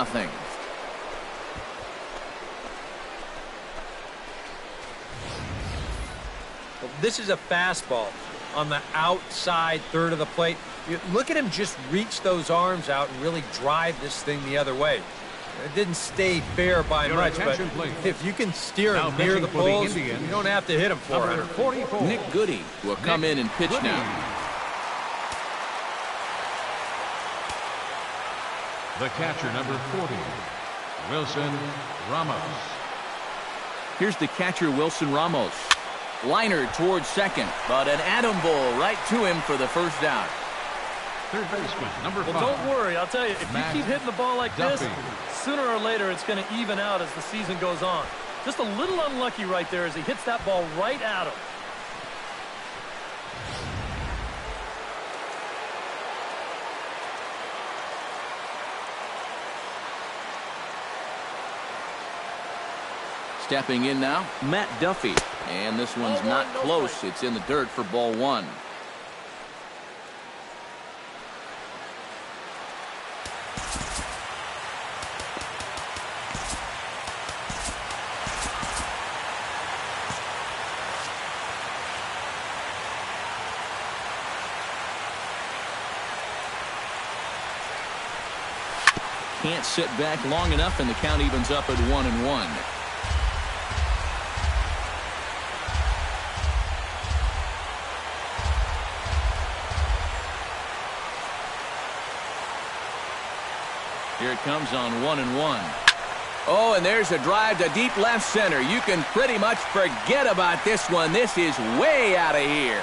Well, this is a fastball on the outside third of the plate. Look at him just reach those arms out and really drive this thing the other way. It didn't stay fair by much, but if you can steer him near the poles, you don't have to hit him 400. Nick Goody will come in and pitch now. The catcher, number 40, Wilson Ramos. Here's the catcher, Wilson Ramos. Liner towards second, but an atom ball right to him for the first out. Third baseman, number 5. Well, don't worry. I'll tell you, if you keep hitting the ball like this, sooner or later it's going to even out as the season goes on. Just a little unlucky right there as he hits that ball right at him. Stepping in now, Matt Duffy. And this one's not close. It's in the dirt for ball 1. Can't sit back long enough, and the count evens up at 1-1. Here it comes on 1-1. Oh, and there's a drive to deep left center. You can pretty much forget about this one. This is way out of here.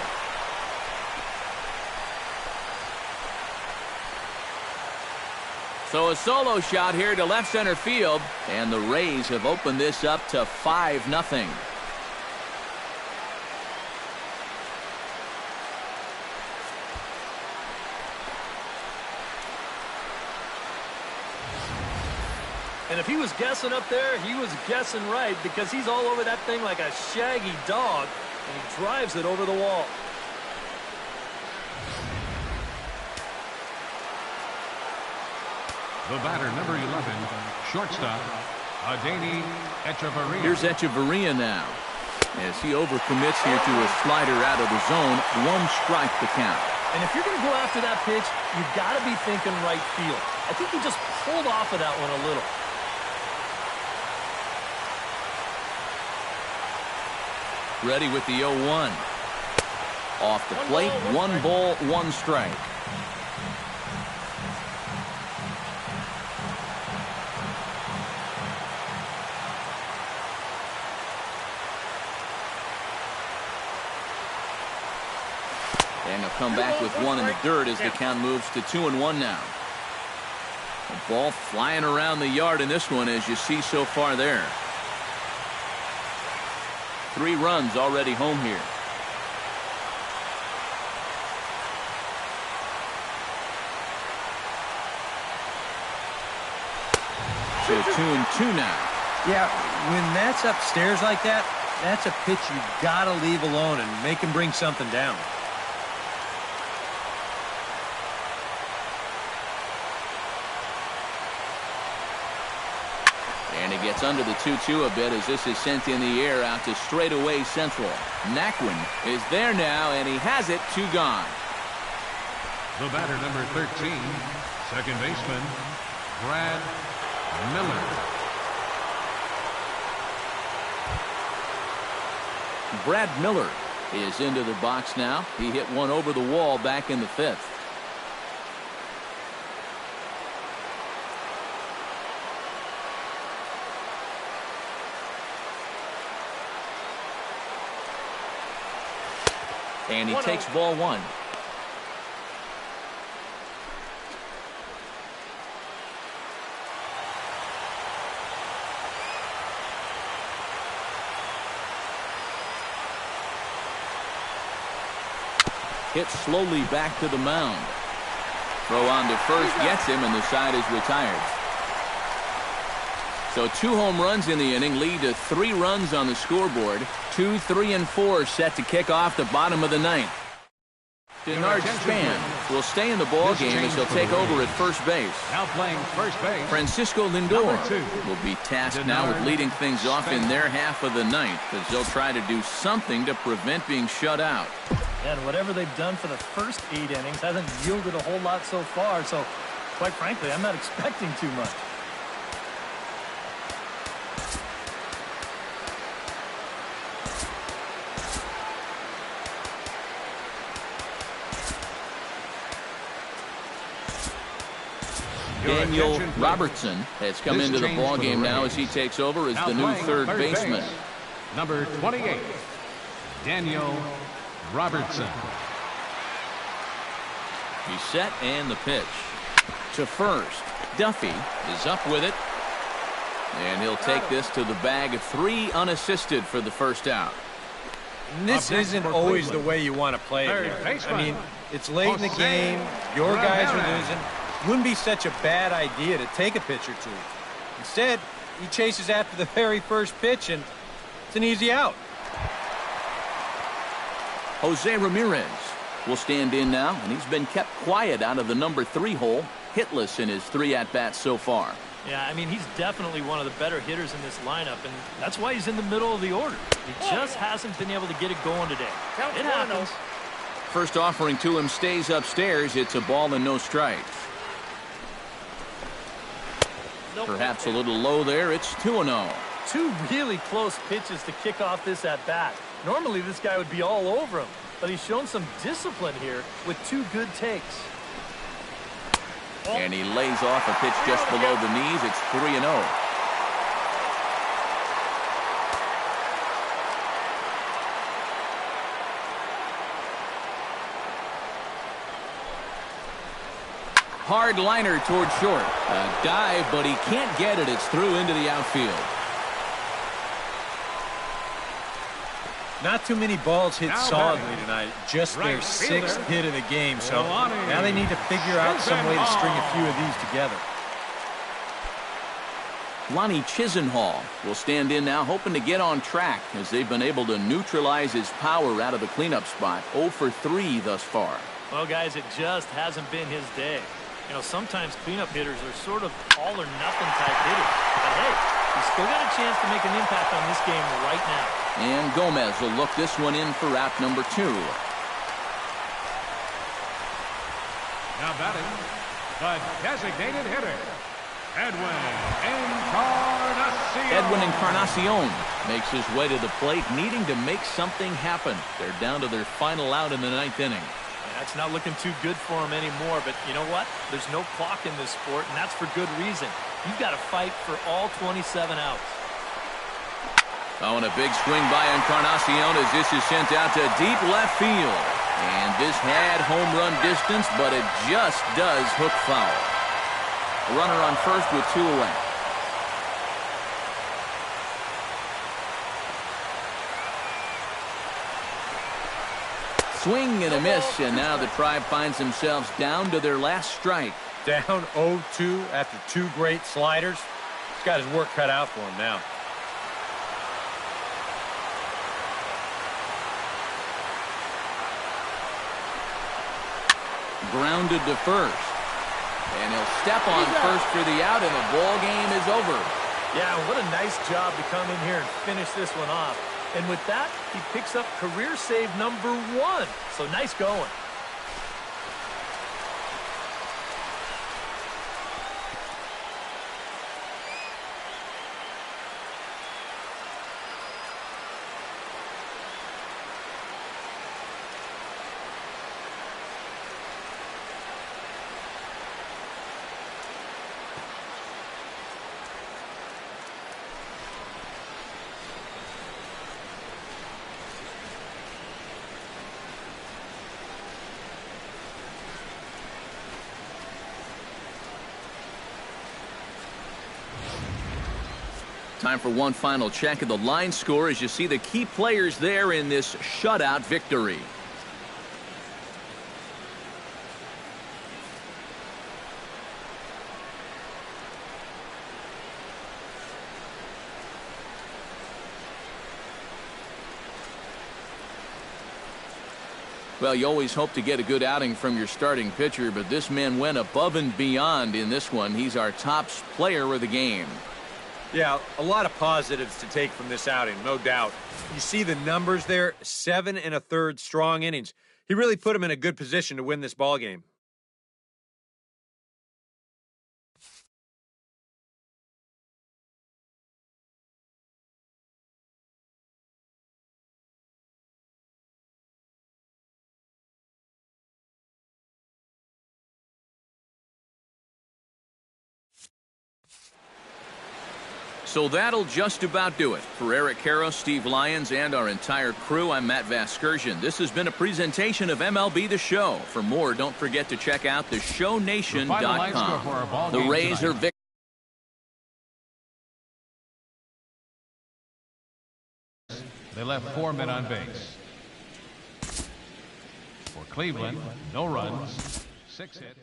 So a solo shot here to left center field, and the Rays have opened this up to 5-0. And if he was guessing up there, he was guessing right, because he's all over that thing like a shaggy dog, and he drives it over the wall. The batter, number 11, shortstop, Adeiny Echeverria. Here's Echeverria now, as he overcommits here to a slider out of the zone. 1 strike the count. And if you're going to go after that pitch, you've got to be thinking right field. I think he just pulled off of that one a little. Ready with the 0-1. Off the plate, 1 ball, 1 strike. And he'll come back with 1 in the dirt as the count moves to 2-1 now. The ball flying around the yard in this one, as you see so far there. 3 runs already home here. So 2-2 now. Yeah, when that's upstairs like that, that's a pitch you gotta leave alone and make him bring something down. And he gets under the 2-2 a bit as this is sent in the air out to straightaway central. Naquin is there now, and he has it. 2 gone. The batter, number 13, second baseman, Brad Miller. Brad Miller is into the box now. He hit one over the wall back in the 5th. And he takes ball 1. Hit slowly back to the mound. Throw on to first gets him, and the side is retired. So 2 home runs in the inning lead to 3 runs on the scoreboard. 2, 3, and 4 set to kick off the bottom of the 9th. Denard Span will stay in the ball game as he'll take over at first base. Now playing first base, Francisco Lindor will be tasked now with leading things off in their half of the 9th, as they'll try to do something to prevent being shut out. And whatever they've done for the first 8 innings hasn't yielded a whole lot so far, so quite frankly, I'm not expecting too much. Daniel Robertson has come into the ball game now as he takes over as the new third baseman. Number 28, Daniel Robertson. He's set and the pitch. To first. Duffy is up with it. And he'll take this to the bag of 3 unassisted for the first out. And this isn't always the way you want to play it here. I mean, it's late in the game. Your guys are losing. Wouldn't be such a bad idea to take a pitch or two. Instead, he chases after the very first pitch, and it's an easy out. Jose Ramirez will stand in now, and he's been kept quiet out of the number 3 hole, hitless in his 3 at-bats so far. Yeah, I mean, he's definitely one of the better hitters in this lineup, and that's why he's in the middle of the order. He just hasn't been able to get it going today. It happens. First offering to him stays upstairs. It's a ball and no strikes. Perhaps a little low there. It's 2-0. 2 really close pitches to kick off this at-bat. Normally, this guy would be all over him, but he's shown some discipline here with 2 good takes. And he lays off a pitch just below the knees. It's 3-0. Hard liner toward short. A dive, but he can't get it. It's through into the outfield. Not too many balls hit solidly tonight. Just their 6th hit of the game. So now they need to figure out some way to string a few of these together. Lonnie Chisenhall will stand in now, hoping to get on track as they've been able to neutralize his power out of the cleanup spot. 0 for 3 thus far. Well, guys, it just hasn't been his day. You know, sometimes cleanup hitters are sort of all-or-nothing type hitters. But, hey, he's still got a chance to make an impact on this game right now. And Gomez will look this one in for out number 2. Now batting, the designated hitter, Edwin Encarnacion. Edwin Encarnacion makes his way to the plate, needing to make something happen. They're down to their final out in the 9th inning. That's not looking too good for him anymore, but you know what? There's no clock in this sport, and that's for good reason. You've got to fight for all 27 outs. Oh, and a big swing by Encarnacion as this is sent out to deep left field. And this had home run distance, but it just does hook foul. A runner on first with 2 away. Swing and a miss, and now the Tribe finds themselves down to their last strike. Down 0-2 after 2 great sliders. He's got his work cut out for him now. Grounded to first. And he'll step on first for the out, and the ball game is over. Yeah, what a nice job to come in here and finish this one off. And with that, he picks up career save number 1. So nice going. Time for one final check of the line score as you see the key players there in this shutout victory. Well, you always hope to get a good outing from your starting pitcher, but this man went above and beyond in this one. He's our top player of the game. Yeah, a lot of positives to take from this outing, no doubt. You see the numbers there, 7 1/3 strong innings. He really put him in a good position to win this ball game. So that'll just about do it. For Eric Karros, Steve Lyons, and our entire crew, I'm Matt Vasgersian. This has been a presentation of MLB The Show. For more, don't forget to check out theshownation.com. The Rays are victorious. They left 4 men on base. For Cleveland, no runs, 6 hits.